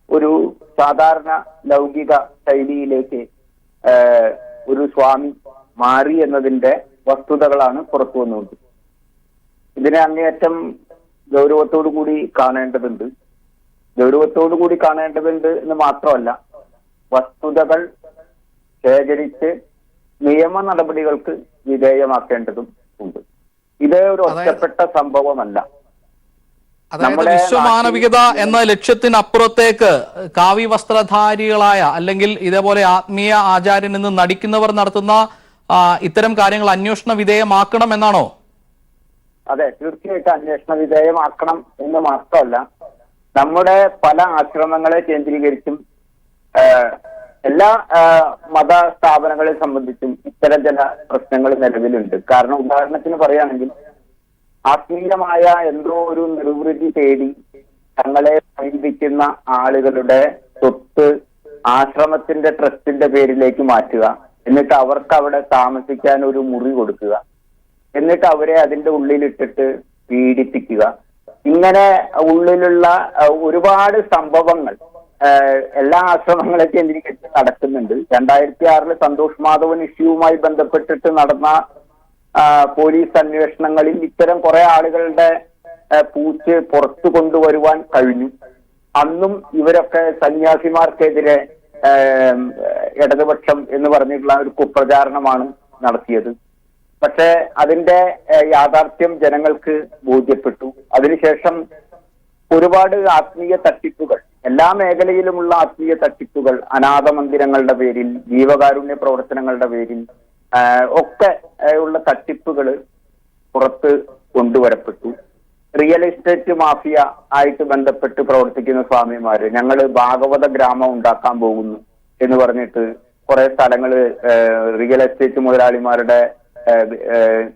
ഒരു സാധാരണ ലൗകിക ശൈലിയിലേക്ക് ഒരു സ്വാമി മാറി എന്നതിന്റെ വസ്തുതകളാണ് പുറത്തു വന്നുകൊണ്ട് ഇതിനെ അങ്ങേയറ്റം ഗൗരവത്തോടു കൂടി കാണേണ്ടതുണ്ട്. ഗൗരവത്തോടു കൂടി കാണേണ്ടതുണ്ട് എന്ന് മാത്രമല്ല, വസ്തുതകൾ ശേഖരിച്ച് നിയമ നടപടികൾക്ക് വിധേയമാക്കേണ്ടതും ഉണ്ട്. ഇത് ഒരു ഒറ്റപ്പെട്ട സംഭവമല്ല. അതായത് വിശ്വമാനവികത എന്ന ലക്ഷ്യത്തിനപ്പുറത്തേക്ക് കാവി വസ്ത്രധാരികളായ അല്ലെങ്കിൽ ഇതേപോലെ ആത്മീയ ആചാര്യൻ എന്ന് നടിക്കുന്നവർ നടത്തുന്ന ഇത്തരം കാര്യങ്ങൾ അന്വേഷണ വിധേയമാക്കണം എന്നാണോ? അതെ, തീർച്ചയായിട്ടും അന്വേഷണ വിധേയമാക്കണം എന്ന് മാത്രമല്ല, നമ്മുടെ പല ആശ്രമങ്ങളെ കേന്ദ്രീകരിച്ചും എല്ലാ മത സ്ഥാപനങ്ങളെ സംബന്ധിച്ചും ഇത്തരം ചില പ്രശ്നങ്ങൾ നിലവിലുണ്ട്. കാരണം ഉദാഹരണത്തിന് പറയുകയാണെങ്കിൽ ആത്മീയമായ എന്തോ ഒരു നിർവൃത്തി തേടി തങ്ങളെ സമീപിക്കുന്ന ആളുകളുടെ സ്വത്ത് ആശ്രമത്തിന്റെ ട്രസ്റ്റിന്റെ പേരിലേക്ക് മാറ്റുക, എന്നിട്ട് അവർക്ക് അവിടെ താമസിക്കാൻ ഒരു മുറി കൊടുക്കുക, എന്നിട്ട് അവരെ അതിന്റെ ഉള്ളിലിട്ടിട്ട് പീഡിപ്പിക്കുക. ഇങ്ങനെ ഉള്ളിലുള്ള ഒരുപാട് സംഭവങ്ങൾ എല്ലാ ആശ്രമങ്ങളെ കേന്ദ്രീകരിച്ച് നടക്കുന്നുണ്ട്. 2006 സന്തോഷ് മാധവൻ ഇഷ്യൂവുമായി ബന്ധപ്പെട്ടിട്ട് നടന്ന പോലീസ് അന്വേഷണങ്ങളിൽ ഇത്തരം കുറെ ആളുകളുടെ പൂച്ച് പുറത്തു കൊണ്ടുവരുവാൻ കഴിഞ്ഞു. അന്നും ഇവരൊക്കെ സന്യാസിമാർക്കെതിരെ ഇടതുപക്ഷം എന്ന് പറഞ്ഞിട്ടുള്ള ഒരു കുപ്രചാരണമാണ് നടത്തിയത്. പക്ഷെ അതിന്റെ യാഥാർത്ഥ്യം ജനങ്ങൾക്ക് ബോധ്യപ്പെട്ടു. അതിനുശേഷം ഒരുപാട് ആത്മീയ തട്ടിപ്പുകൾ, എല്ലാ മേഖലയിലുമുള്ള ആത്മീയ തട്ടിപ്പുകൾ, അനാഥ മന്ദിരങ്ങളുടെ പേരിൽ, ജീവകാരുണ്യ പ്രവർത്തനങ്ങളുടെ പേരിൽ ഒക്കെ ഉള്ള തട്ടിപ്പുകൾ പുറത്ത് കൊണ്ടുവരപ്പെട്ടു. റിയൽ എസ്റ്റേറ്റ് മാഫിയ ആയിട്ട് ബന്ധപ്പെട്ട് പ്രവർത്തിക്കുന്ന സ്വാമിമാര് ഞങ്ങൾ ഭാഗവത ഗ്രാമം ഉണ്ടാക്കാൻ പോകുന്നു എന്ന് പറഞ്ഞിട്ട് കുറെ സ്ഥലങ്ങള് റിയൽ എസ്റ്റേറ്റ് മുതലാളിമാരുടെ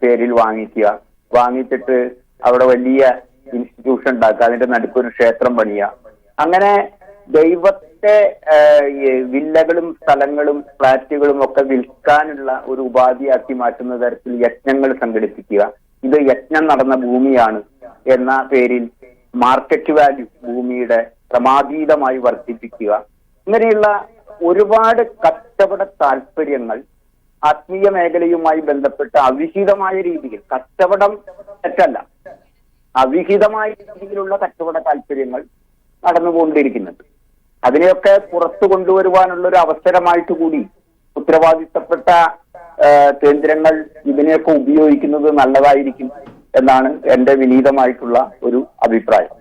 പേരിൽ വാങ്ങിച്ചിട്ട് അവിടെ വലിയ ഇൻസ്റ്റിറ്റ്യൂഷൻ ഉണ്ടാക്കുക, അതിന്റെ നടുക്കൊരു ക്ഷേത്രം പണിയുക. അങ്ങനെ ദൈവത്തെ വില്ലകളും സ്ഥലങ്ങളും ഫ്ലാറ്റുകളും ഒക്കെ വിൽക്കാനുള്ള ഒരു ഉപാധിയാക്കി മാറ്റുന്ന തരത്തിൽ യജ്ഞങ്ങൾ സംഘടിപ്പിക്കുക. ഇത് യജ്ഞം നടന്ന ഭൂമിയാണ് എന്ന പേരിൽ മാർക്കറ്റ് വാല്യൂ ഭൂമിയുടെ ക്രമാതീതമായി വർദ്ധിപ്പിക്കുക. ഇങ്ങനെയുള്ള ഒരുപാട് കച്ചവട താല്പര്യങ്ങൾ ആത്മീയ മേഖലയുമായി ബന്ധപ്പെട്ട് അവിഹിതമായ രീതിയിൽ, കച്ചവടം തെറ്റല്ല, അവിഹിതമായ രീതിയിലുള്ള കച്ചവട താല്പര്യങ്ങൾ നടന്നുകൊണ്ടിരിക്കുന്നുണ്ട്. അതിനെയൊക്കെ പുറത്തു കൊണ്ടുവരുവാനുള്ള ഒരു അവസരമായിട്ട് കൂടി ഉത്തരവാദിത്തപ്പെട്ട കേന്ദ്രങ്ങൾ ഇതിനെയൊക്കെ ഉപയോഗിക്കുന്നത് നല്ലതായിരിക്കും എന്നാണ് എന്റെ വിനീതമായിട്ടുള്ള ഒരു അഭിപ്രായം.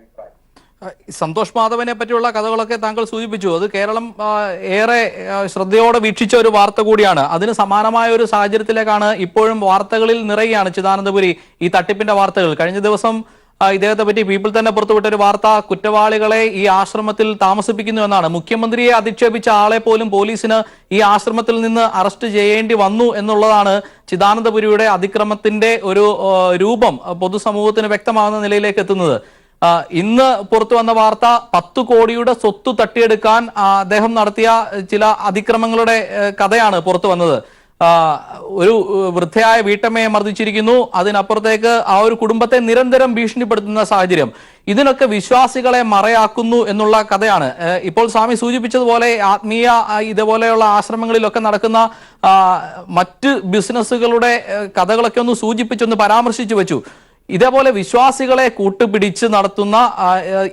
സന്തോഷ് മാധവനെ പറ്റിയുള്ള കഥകളൊക്കെ താങ്കൾ സൂചിപ്പിച്ചു. അത് കേരളം ഏറെ ശ്രദ്ധയോടെ വീക്ഷിച്ച ഒരു വാർത്ത കൂടിയാണ്. അതിന് സമാനമായ ഒരു സാഹചര്യത്തിലേക്കാണ് ഇപ്പോഴും വാർത്തകളിൽ നിറയുകയാണ് ചിദാനന്ദപുരി ഈ തട്ടിപ്പിന്റെ വാർത്തകൾ. കഴിഞ്ഞ ദിവസം ഇദ്ദേഹത്തെ പറ്റി പീപ്പിൾ തന്നെ പുറത്തുവിട്ട ഒരു വാർത്ത കുറ്റവാളികളെ ഈ ആശ്രമത്തിൽ താമസിപ്പിക്കുന്നു എന്നാണ്. മുഖ്യമന്ത്രിയെ അധിക്ഷേപിച്ച ആളെ പോലും പോലീസിന് ഈ ആശ്രമത്തിൽ നിന്ന് അറസ്റ്റ് ചെയ്യേണ്ടി വന്നു എന്നുള്ളതാണ് ചിദാനന്ദപുരിയുടെ അതിക്രമത്തിന്റെ ഒരു രൂപം പൊതുസമൂഹത്തിന് വ്യക്തമാകുന്ന നിലയിലേക്ക് എത്തുന്നത്. ഇന്ന് പുറത്തു വന്ന വാർത്ത 10 കോടിയുടെ സ്വത്ത് തട്ടിയെടുക്കാൻ അദ്ദേഹം നടത്തിയ ചില അതിക്രമങ്ങളുടെ കഥയാണ് പുറത്തു വന്നത്. ഒരു വൃദ്ധയായ വീട്ടമ്മയെ മർദ്ദിച്ചിരിക്കുന്നു, അതിനപ്പുറത്തേക്ക് ആ ഒരു കുടുംബത്തെ നിരന്തരം ഭീഷണിപ്പെടുത്തുന്ന സാഹചര്യം, ഇതിനൊക്കെ വിശ്വാസികളെ മറയാക്കുന്നു എന്നുള്ള കഥയാണ്. ഇപ്പോൾ സ്വാമി സൂചിപ്പിച്ചതുപോലെ ആത്മീയ ഇതുപോലെയുള്ള ആശ്രമങ്ങളിലൊക്കെ നടക്കുന്ന മറ്റ് ബിസിനസ്സുകളുടെ കഥകളൊക്കെ ഒന്ന് സൂചിപ്പിച്ചൊന്ന് പരാമർശിച്ചു വെച്ചു. ഇതേപോലെ വിശ്വാസികളെ കൂട്ടുപിടിച്ച് നടത്തുന്ന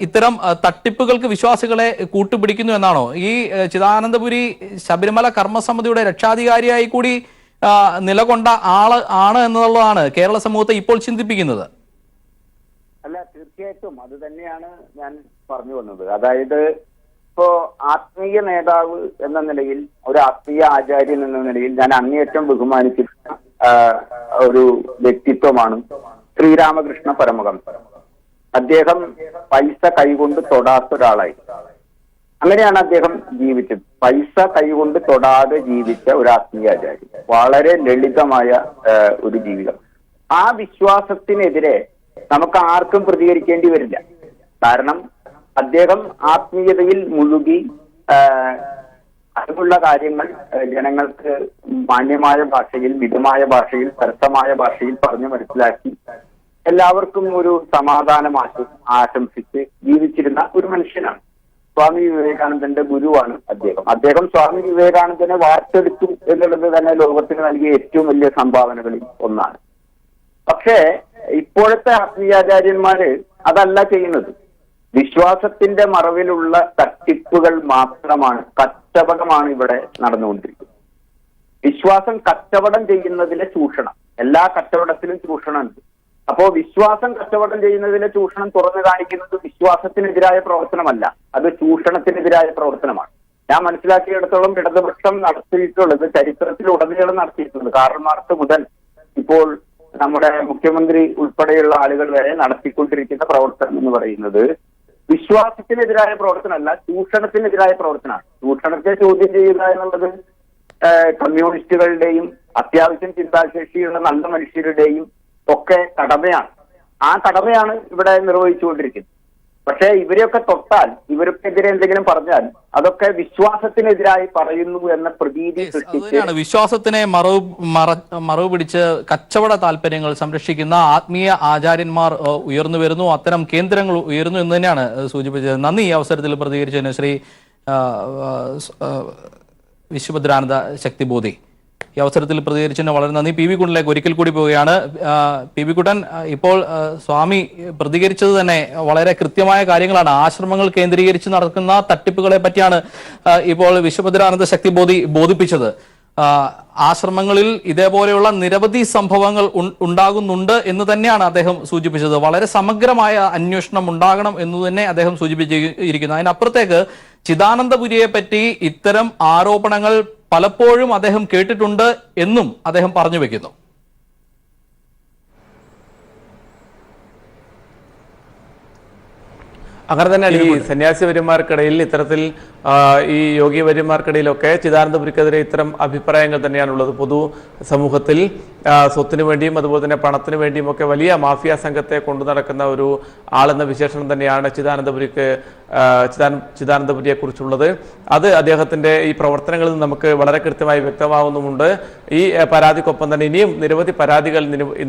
ഇത്തരം തട്ടിപ്പുകൾക്ക് വിശ്വാസികളെ കൂട്ടുപിടിക്കുന്നു എന്നാണോ? ഈ ചിദാനന്ദപുരി ശബരിമല കർമ്മസമിതിയുടെ രക്ഷാധികാരിയായി കൂടി നിലകൊണ്ട ആണ് എന്നുള്ളതാണ് കേരള സമൂഹത്തെ ഇപ്പോൾ ചിന്തിപ്പിക്കുന്നത്. അല്ല, തീർച്ചയായിട്ടും അത് തന്നെയാണ് ഞാൻ പറഞ്ഞു വന്നത്. അതായത് ഇപ്പോ ആത്മീയ നേതാവ് എന്ന നിലയിൽ, ഒരു ആത്മീയ ആചാര്യൻ എന്ന നിലയിൽ ഞാൻ അങ്ങേയറ്റം ബഹുമാനിച്ചിരുന്ന ഒരു വ്യക്തിത്വമാണ് ശ്രീരാമകൃഷ്ണ പരമഹംസർ. അദ്ദേഹം പൈസ കൈകൊണ്ട് തൊടാത്ത ഒരാളായി. അങ്ങനെയാണ് അദ്ദേഹം ജീവിച്ചത്. പൈസ കൈകൊണ്ട് തൊടാതെ ജീവിച്ച ഒരു ആത്മീയാചാര്യൻ, വളരെ ലളിതമായ ഒരു ജീവിതം. ആ വിശ്വാസത്തിനെതിരെ നമുക്ക് ആർക്കും പ്രതികരിക്കേണ്ടി വരില്ല. കാരണം അദ്ദേഹം ആത്മീയതയിൽ മുഴുകി അതിനുള്ള കാര്യങ്ങൾ ജനങ്ങൾക്ക് മാന്യമായ ഭാഷയിൽ, മിതമായ ഭാഷയിൽ, സരസമായ ഭാഷയിൽ പറഞ്ഞു മനസ്സിലാക്കി എല്ലാവർക്കും ഒരു സമാധാനം ആശംസിച്ച് ജീവിച്ചിരുന്ന ഒരു മനുഷ്യനാണ്. സ്വാമി വിവേകാനന്ദന്റെ ഗുരുവാണ് അദ്ദേഹം സ്വാമി വിവേകാനന്ദനെ വാർത്തെടുത്തു എന്നുള്ളത് തന്നെ ലോകത്തിന് നൽകിയ ഏറ്റവും വലിയ സംഭാവനകളിൽ ഒന്നാണ്. പക്ഷേ ഇപ്പോഴത്തെ ആത്മീയാചാര്യന്മാര് അതല്ല ചെയ്യുന്നത്. വിശ്വാസത്തിന്റെ മറവിലുള്ള തട്ടിപ്പുകൾ മാത്രമാണ്, കച്ചവടമാണ് ഇവിടെ നടന്നുകൊണ്ടിരിക്കുന്നത്. വിശ്വാസം കച്ചവടം ചെയ്യുന്നതിലെ ചൂഷണം, എല്ലാ കച്ചവടത്തിലും ചൂഷണമുണ്ട്. അപ്പോ വിശ്വാസം കച്ചവടം ചെയ്യുന്നതിലെ ചൂഷണം തുറന്നു കാണിക്കുന്നത് വിശ്വാസത്തിനെതിരായ പ്രവർത്തനമല്ല, അത് ചൂഷണത്തിനെതിരായ പ്രവർത്തനമാണ്. ഞാൻ മനസ്സിലാക്കിയിടത്തോളം ഇടതുപക്ഷം നടത്തിയിട്ടുള്ളത്, ചരിത്രത്തിലുടനീളം നടത്തിയിട്ടുള്ളത്, കാറൽ മാർക്സ് മുതൽ ഇപ്പോൾ നമ്മുടെ മുഖ്യമന്ത്രി ഉൾപ്പെടെയുള്ള ആളുകൾ വരെ നടത്തിക്കൊണ്ടിരിക്കുന്ന പ്രവർത്തനം എന്ന് പറയുന്നത് വിശ്വാസത്തിനെതിരായ പ്രവർത്തനമല്ല, ചൂഷണത്തിനെതിരായ പ്രവർത്തനമാണ്. ചൂഷണത്തെ ചോദ്യം ചെയ്യുക എന്നുള്ളത് കമ്മ്യൂണിസ്റ്റുകളുടെയും അത്യാവശ്യം ചിന്താശേഷിയുള്ള നല്ല മനുഷ്യരുടെയും ഒക്കെ കടമയാണ്. ആ കടമയാണ് ഇവിടെ നിർവഹിച്ചുകൊണ്ടിരിക്കുന്നത്. പക്ഷേ ഇവരെയൊക്കെ തൊട്ടാൽ, ഇവർക്കെതിരെ എന്തെങ്കിലും പറഞ്ഞാൽ അതൊക്കെ വിശ്വാസത്തിനെതിരായി പറയുന്നു എന്ന പ്രതീതി സൃഷ്ടിച്ച് വിശ്വാസത്തിനെ മറവ് പിടിച്ച് കച്ചവട താല്പര്യങ്ങൾ സംരക്ഷിക്കുന്ന ആത്മീയ ആചാര്യന്മാർ ഉയർന്നു വരുന്നു, അത്തരം കേന്ദ്രങ്ങൾ ഉയർന്നു എന്ന് തന്നെയാണ് സൂചിപ്പിച്ചത്. നന്ദി ഈ അവസരത്തിൽ പ്രതികരിച്ചതിന് ശ്രീ വിശ്വഭദ്രാനന്ദ ശക്തിബോധി. ഈ അവസരത്തിൽ പ്രതികരിച്ചതിന് വളരെ നന്ദി. പി വി കുട്ടനിലേക്ക് ഒരിക്കൽ കൂടി പോവുകയാണ്. പി വി കുട്ടൻ, ഇപ്പോൾ സ്വാമി പ്രതികരിച്ചത് തന്നെ വളരെ കൃത്യമായ കാര്യങ്ങളാണ്. ആശ്രമങ്ങൾ കേന്ദ്രീകരിച്ച് നടക്കുന്ന തട്ടിപ്പുകളെ പറ്റിയാണ് ഇപ്പോൾ വിശ്വഭദ്രാനന്ദ ശക്തിബോധി ബോധിപ്പിച്ചത്. ആശ്രമങ്ങളിൽ ഇതേപോലെയുള്ള നിരവധി സംഭവങ്ങൾ ഉണ്ടാകുന്നുണ്ട് എന്ന് തന്നെയാണ് അദ്ദേഹം സൂചിപ്പിച്ചത്. വളരെ സമഗ്രമായ അന്വേഷണം ഉണ്ടാകണം എന്ന് തന്നെ അദ്ദേഹം സൂചിപ്പിച്ചിരിക്കുന്നു. അതിനപ്പുറത്തേക്ക് ചിദാനന്ദപുരിയെ പറ്റി ഇത്തരം ആരോപണങ്ങൾ പലപ്പോഴും അദ്ദേഹം കേട്ടിട്ടുണ്ട് എന്നും അദ്ദേഹം പറഞ്ഞു വെക്കുന്നു. അങ്ങനെ തന്നെയാണ് ഈ സന്യാസി വര്യന്മാർക്കിടയിൽ, ഇത്തരത്തിൽ ഈ യോഗി വര്യന്മാർക്കിടയിലൊക്കെ ചിദാനന്ദപുരിക്കെതിരെ ഇത്തരം അഭിപ്രായങ്ങൾ തന്നെയാണുള്ളത്. പൊതു സമൂഹത്തിൽ സ്വത്തിനു വേണ്ടിയും അതുപോലെ തന്നെ പണത്തിനു വേണ്ടിയും ഒക്കെ വലിയ മാഫിയ സംഘത്തെ കൊണ്ടു നടക്കുന്ന ഒരു ആളെന്ന വിശേഷണം തന്നെയാണ് ചിദാനന്ദപുരിയെ കുറിച്ചുള്ളത്. അത് അദ്ദേഹത്തിന്റെ ഈ പ്രവർത്തനങ്ങളിൽ നമുക്ക് വളരെ കൃത്യമായി വ്യക്തമാവുന്നുമുണ്ട്. ഈ പരാതിക്കൊപ്പം തന്നെ ഇനിയും നിരവധി പരാതികൾ,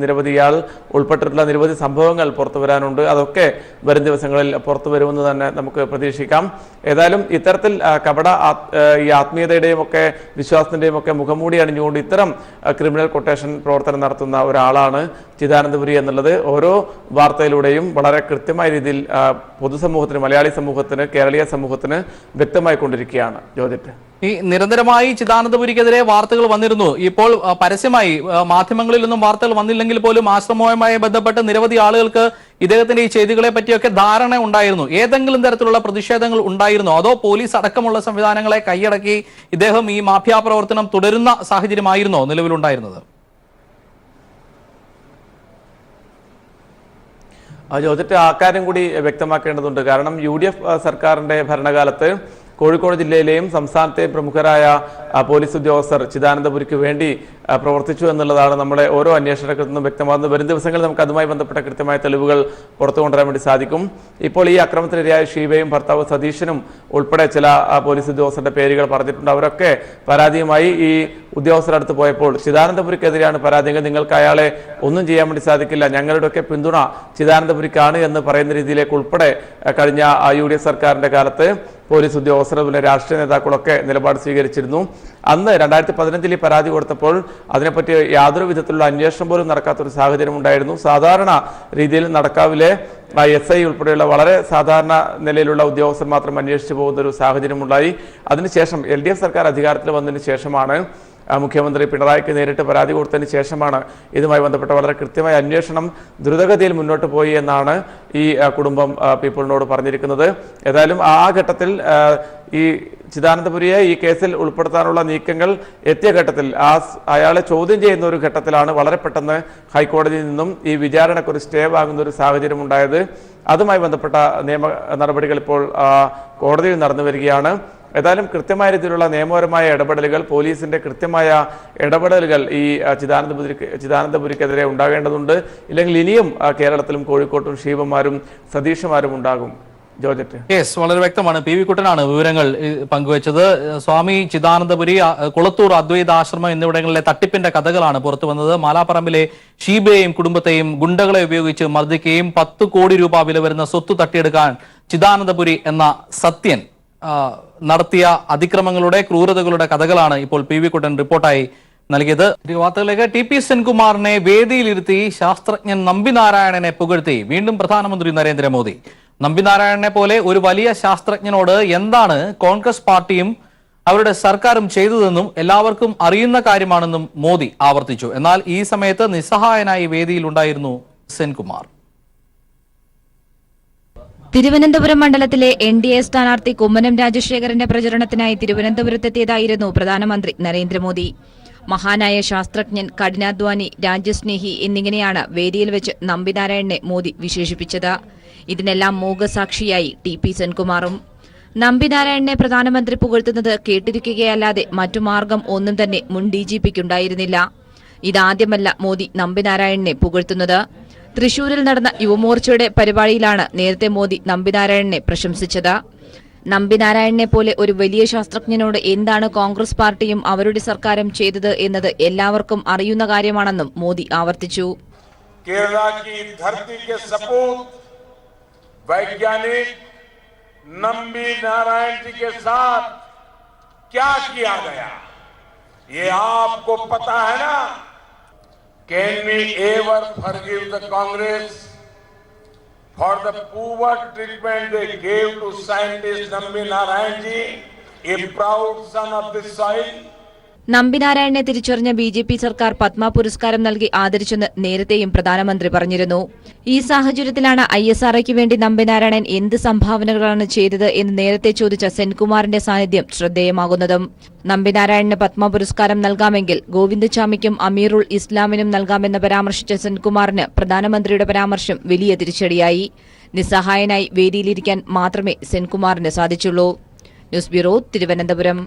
നിരവധി ഇയാൾ ഉൾപ്പെട്ടിട്ടുള്ള നിരവധി സംഭവങ്ങൾ പുറത്തു വരാനുണ്ട്. അതൊക്കെ വരും ദിവസങ്ങളിൽ പുറത്തു വരുമെന്ന് തന്നെ നമുക്ക് പ്രതീക്ഷിക്കാം. ഏതായാലും ഇത്തരത്തിൽ കപട ഈ ആത്മീയതയുടെയും ഒക്കെ വിശ്വാസത്തിന്റെയും ഒക്കെ മുഖംമൂടി അണിഞ്ഞുകൊണ്ട് ഇത്തരം ക്രിമിനൽ കൊട്ടേഷൻ പ്രവർത്തനം നടത്തുന്ന ഒരാളാണ് ചിദാനന്ദപുരി എന്നുള്ളത് ഓരോ വാർത്തയിലൂടെയും വളരെ കൃത്യമായ രീതിയിൽ പൊതുസമൂഹത്തിന്, മലയാളി സമൂഹത്തിന്, കേരളീയ സമൂഹത്തിന് വ്യക്തമായി കൊണ്ടിരിക്കുകയാണ്. ജ്യോതിട്ട്, ഈ നിരന്തരമായി ചിദാനന്ദപുരിക്കെതിരെ വാർത്തകൾ വന്നിരുന്നു. ഇപ്പോൾ പരസ്യമായി മാധ്യമങ്ങളിൽ നിന്നും വാർത്തകൾ വന്നില്ലെങ്കിൽ പോലും ആശ്രമവുമായി ബന്ധപ്പെട്ട് നിരവധി ആളുകൾക്ക് ഇദ്ദേഹത്തിന്റെ ഈ ചെയ്തികളെ പറ്റിയൊക്കെ ധാരണ ഉണ്ടായിരുന്നു. ഏതെങ്കിലും തരത്തിലുള്ള പ്രതിഷേധങ്ങൾ ഉണ്ടായിരുന്നോ? അതോ പോലീസ് അടക്കമുള്ള സംവിധാനങ്ങളെ കൈയടക്കി ഇദ്ദേഹം ഈ മാഫിയ പ്രവർത്തനം തുടരുന്ന സാഹചര്യമായിരുന്നോ നിലവിലുണ്ടായിരുന്നത്? ജ്യോതിട്ട്, ആ കാര്യം കൂടി വ്യക്തമാക്കേണ്ടതുണ്ട്. കാരണം UDF സർക്കാരിന്റെ ഭരണകാലത്ത് കോഴിക്കോട് ജില്ലയിലെയും സംസ്ഥാനത്തെയും പ്രമുഖരായ പോലീസ് ഉദ്യോഗസ്ഥർ ചിദാനന്ദപുരിക്ക് വേണ്ടി പ്രവർത്തിച്ചു എന്നുള്ളതാണ് നമ്മളെ ഓരോ അന്വേഷണത്തിൽ നിന്നും വ്യക്തമാകുന്നത്. വരും ദിവസങ്ങളിൽ നമുക്ക് അതുമായി ബന്ധപ്പെട്ട കൃത്യമായ തെളിവുകൾ പുറത്തു കൊണ്ടുവരാൻ വേണ്ടി സാധിക്കും. ഇപ്പോൾ ഈ അക്രമത്തിനിരയായ ഷീബയും ഭർത്താവ് സതീശനും ഉൾപ്പെടെ ചില പോലീസ് ഉദ്യോഗസ്ഥരുടെ പേരുകൾ പറഞ്ഞിട്ടുണ്ട്. അവരൊക്കെ പരാതിയുമായി ഈ ഉദ്യോഗസ്ഥരുടെ അടുത്ത് പോയപ്പോൾ ചിദാനന്ദപുരിക്കെതിരെയാണ് പരാതിയെങ്കിൽ നിങ്ങൾക്ക് അയാളെ ഒന്നും ചെയ്യാൻ വേണ്ടി സാധിക്കില്ല, ഞങ്ങളുടെയൊക്കെ പിന്തുണ ചിദാനന്ദപുരിക്കാണ് എന്ന് പറയുന്ന രീതിയിലേക്ക് ഉൾപ്പെടെ കഴിഞ്ഞ UDF സർക്കാരിന്റെ കാലത്ത് പോലീസ് ഉദ്യോഗസ്ഥരും പിന്നെ രാഷ്ട്രീയ നേതാക്കളൊക്കെ നിലപാട് സ്വീകരിച്ചിരുന്നു. അന്ന് 2015 ഈ പരാതി കൊടുത്തപ്പോൾ അതിനെപ്പറ്റി യാതൊരു വിധത്തിലുള്ള അന്വേഷണം പോലും നടക്കാത്തൊരു സാഹചര്യം ഉണ്ടായിരുന്നു. സാധാരണ രീതിയിൽ നടക്കാവിലെ SI ഉൾപ്പെടെയുള്ള വളരെ സാധാരണ നിലയിലുള്ള ഉദ്യോഗസ്ഥർ മാത്രം അന്വേഷിച്ചു പോകുന്ന ഒരു സാഹചര്യം ഉണ്ടായി. അതിനുശേഷം LDF സർക്കാർ അധികാരത്തിൽ വന്നതിന് ശേഷമാണ് മുഖ്യമന്ത്രി പിണറായിക്ക് നേരിട്ട് പരാതി കൊടുത്തതിന് ശേഷമാണ് ഇതുമായി ബന്ധപ്പെട്ട വളരെ കൃത്യമായ അന്വേഷണം ദ്രുതഗതിയിൽ മുന്നോട്ട് പോയി എന്നാണ് ഈ കുടുംബം പീപ്പിളിനോട് പറഞ്ഞിരിക്കുന്നത്. ഏതായാലും ആ ഘട്ടത്തിൽ ഈ ചിദാനന്ദപുരിയെ ഈ കേസിൽ ഉൾപ്പെടുത്താനുള്ള നീക്കങ്ങൾ എത്തിയ ഘട്ടത്തിൽ അയാളെ ചോദ്യം ചെയ്യുന്ന ഒരു ഘട്ടത്തിലാണ് വളരെ പെട്ടെന്ന് ഹൈക്കോടതിയിൽ നിന്നും ഈ വിചാരണയ്ക്ക് ഒരു സ്റ്റേ വാങ്ങുന്ന ഒരു സാഹചര്യം ഉണ്ടായത്. അതുമായി ബന്ധപ്പെട്ട നിയമ നടപടികൾ ഇപ്പോൾ കോടതിയിൽ നടന്നു വരികയാണ്. ഏതായാലും കൃത്യമായ രീതിയിലുള്ള നിയമപരമായ ഇടപെടലുകൾ, പോലീസിന്റെ കൃത്യമായ ഇടപെടലുകൾ ഈ ചിദാനന്ദപുരിക്കെതിരെ ഉണ്ടാകേണ്ടതുണ്ട്. ഇല്ലെങ്കിൽ ഇനിയും കേരളത്തിലും കോഴിക്കോട്ടും ഷീബമാരും സതീഷുമാരും ഉണ്ടാകും. ജോർജറ്റ്. യെസ്, വളരെ വ്യക്തമാണ്. PV കുട്ടനാണ് വിവരങ്ങൾ പങ്കുവച്ചത്. സ്വാമി ചിദാനന്ദപുരി, കുളത്തൂർ അദ്വൈതാശ്രമം എന്നിവിടങ്ങളിലെ തട്ടിപ്പിന്റെ കഥകളാണ് പുറത്തു വന്നത്. മാലാപ്പറമ്പിലെ ഷീബയെയും കുടുംബത്തെയും ഗുണ്ടകളെ ഉപയോഗിച്ച് മർദ്ദിക്കുകയും 10 കോടി രൂപ വില വരുന്ന സ്വത്ത് തട്ടിയെടുക്കാൻ ചിദാനന്ദപുരി എന്ന സത്യൻ നടത്തിയ അതിക്രമങ്ങളുടെ ക്രൂരതകളുടെ കഥകളാണ് ഇപ്പോൾ PV കുട്ടൻ റിപ്പോർട്ടായി നൽകിയത്. വാർത്തകളിലേക്ക്. TP സെൻകുമാറിനെ വേദിയിലിരുത്തി ശാസ്ത്രജ്ഞൻ നമ്പിനാരായണനെ പുകഴ്ത്തി വീണ്ടും പ്രധാനമന്ത്രി നരേന്ദ്രമോദി. നമ്പിനാരായണനെ പോലെ ഒരു വലിയ ശാസ്ത്രജ്ഞനോട് എന്താണ് കോൺഗ്രസ് പാർട്ടിയും അവരുടെ സർക്കാരും ചെയ്തതെന്നും എല്ലാവർക്കും അറിയുന്ന കാര്യമാണെന്നും മോദി ആവർത്തിച്ചു. എന്നാൽ ഈ സമയത്ത് നിസ്സഹായനായി വേദിയിലുണ്ടായിരുന്നു സെൻകുമാർ. തിരുവനന്തപുരം മണ്ഡലത്തിലെ NDA സ്ഥാനാർത്ഥി കുമ്മനം രാജശേഖരന്റെ പ്രചരണത്തിനായി തിരുവനന്തപുരത്തെത്തിയതായിരുന്നു പ്രധാനമന്ത്രി നരേന്ദ്രമോദി. മഹാനായ ശാസ്ത്രജ്ഞൻ, കഠിനാധ്വാനി, രാജ്യസ്നേഹി എന്നിങ്ങനെയാണ് വേദിയിൽ വെച്ച് നമ്പിനാരായണനെ മോദി വിശേഷിപ്പിച്ചത്. ഇതിനെല്ലാം മൂകസാക്ഷിയായി TP സെൻകുമാറും. നമ്പിനാരായണനെ പ്രധാനമന്ത്രി പുകഴ്ത്തുന്നത് കേട്ടിരിക്കുകയല്ലാതെ മറ്റു മാർഗം ഒന്നും തന്നെ മുൻ DGPക്കുണ്ടായിരുന്നില്ല. ഇതാദ്യമല്ല മോദി നമ്പിനാരായണനെ പുകഴ്ത്തുന്നത്. തൃശൂരിൽ നടന്ന യുവമോർച്ചയുടെ പരിപാടിയിലാണ് നേരത്തെ മോദി നമ്പിനാരായണനെ പ്രശംസിച്ചത്. നമ്പിനാരായണനെ പോലെ ഒരു വലിയ ശാസ്ത്രജ്ഞനോട് എന്താണ് കോൺഗ്രസ് പാർട്ടിയും അവരുടെ സർക്കാരും ചെയ്തത് എന്നത് എല്ലാവർക്കും അറിയുന്ന കാര്യമാണെന്നും മോദി ആവർത്തിച്ചു. वैज्ञानिक नंबी नारायण जी के साथ क्या किया गया ये आपको पता है ना. Can we ever forgive the Congress for the poor treatment they gave to scientist Nambi Narayan ji, a proud son of this soil? നമ്പിനാരായണനെ തിരിച്ചറിഞ്ഞ BJP സർക്കാർ പത്മ പുരസ്കാരം നൽകി ആദരിച്ചെന്ന് നേരത്തെയും പ്രധാനമന്ത്രി പറഞ്ഞിരുന്നു. ഈ സാഹചര്യത്തിലാണ് ISROയ്ക്ക് വേണ്ടി നമ്പിനാരായണൻ എന്ത് സംഭാവനകളാണ് ചെയ്തത് എന്ന് നേരത്തെ ചോദിച്ച സെൻകുമാറിന്റെ സാന്നിധ്യം ശ്രദ്ധേയമാകുന്നതും. നമ്പിനാരായണന് പത്മ പുരസ്കാരം നൽകാമെങ്കിൽ ഗോവിന്ദചാമിക്കും അമീറുൽ ഇസ്ലാമിനും നൽകാമെന്ന് പരാമർശിച്ച സെൻകുമാറിന് പ്രധാനമന്ത്രിയുടെ പരാമർശം വലിയ തിരിച്ചടിയായി. നിസ്സഹായനായി വേദിയിലിരിക്കാൻ മാത്രമേ സെൻകുമാറിന് സാധിച്ചുള്ളൂ. News bureau, Thiruvananthapuram.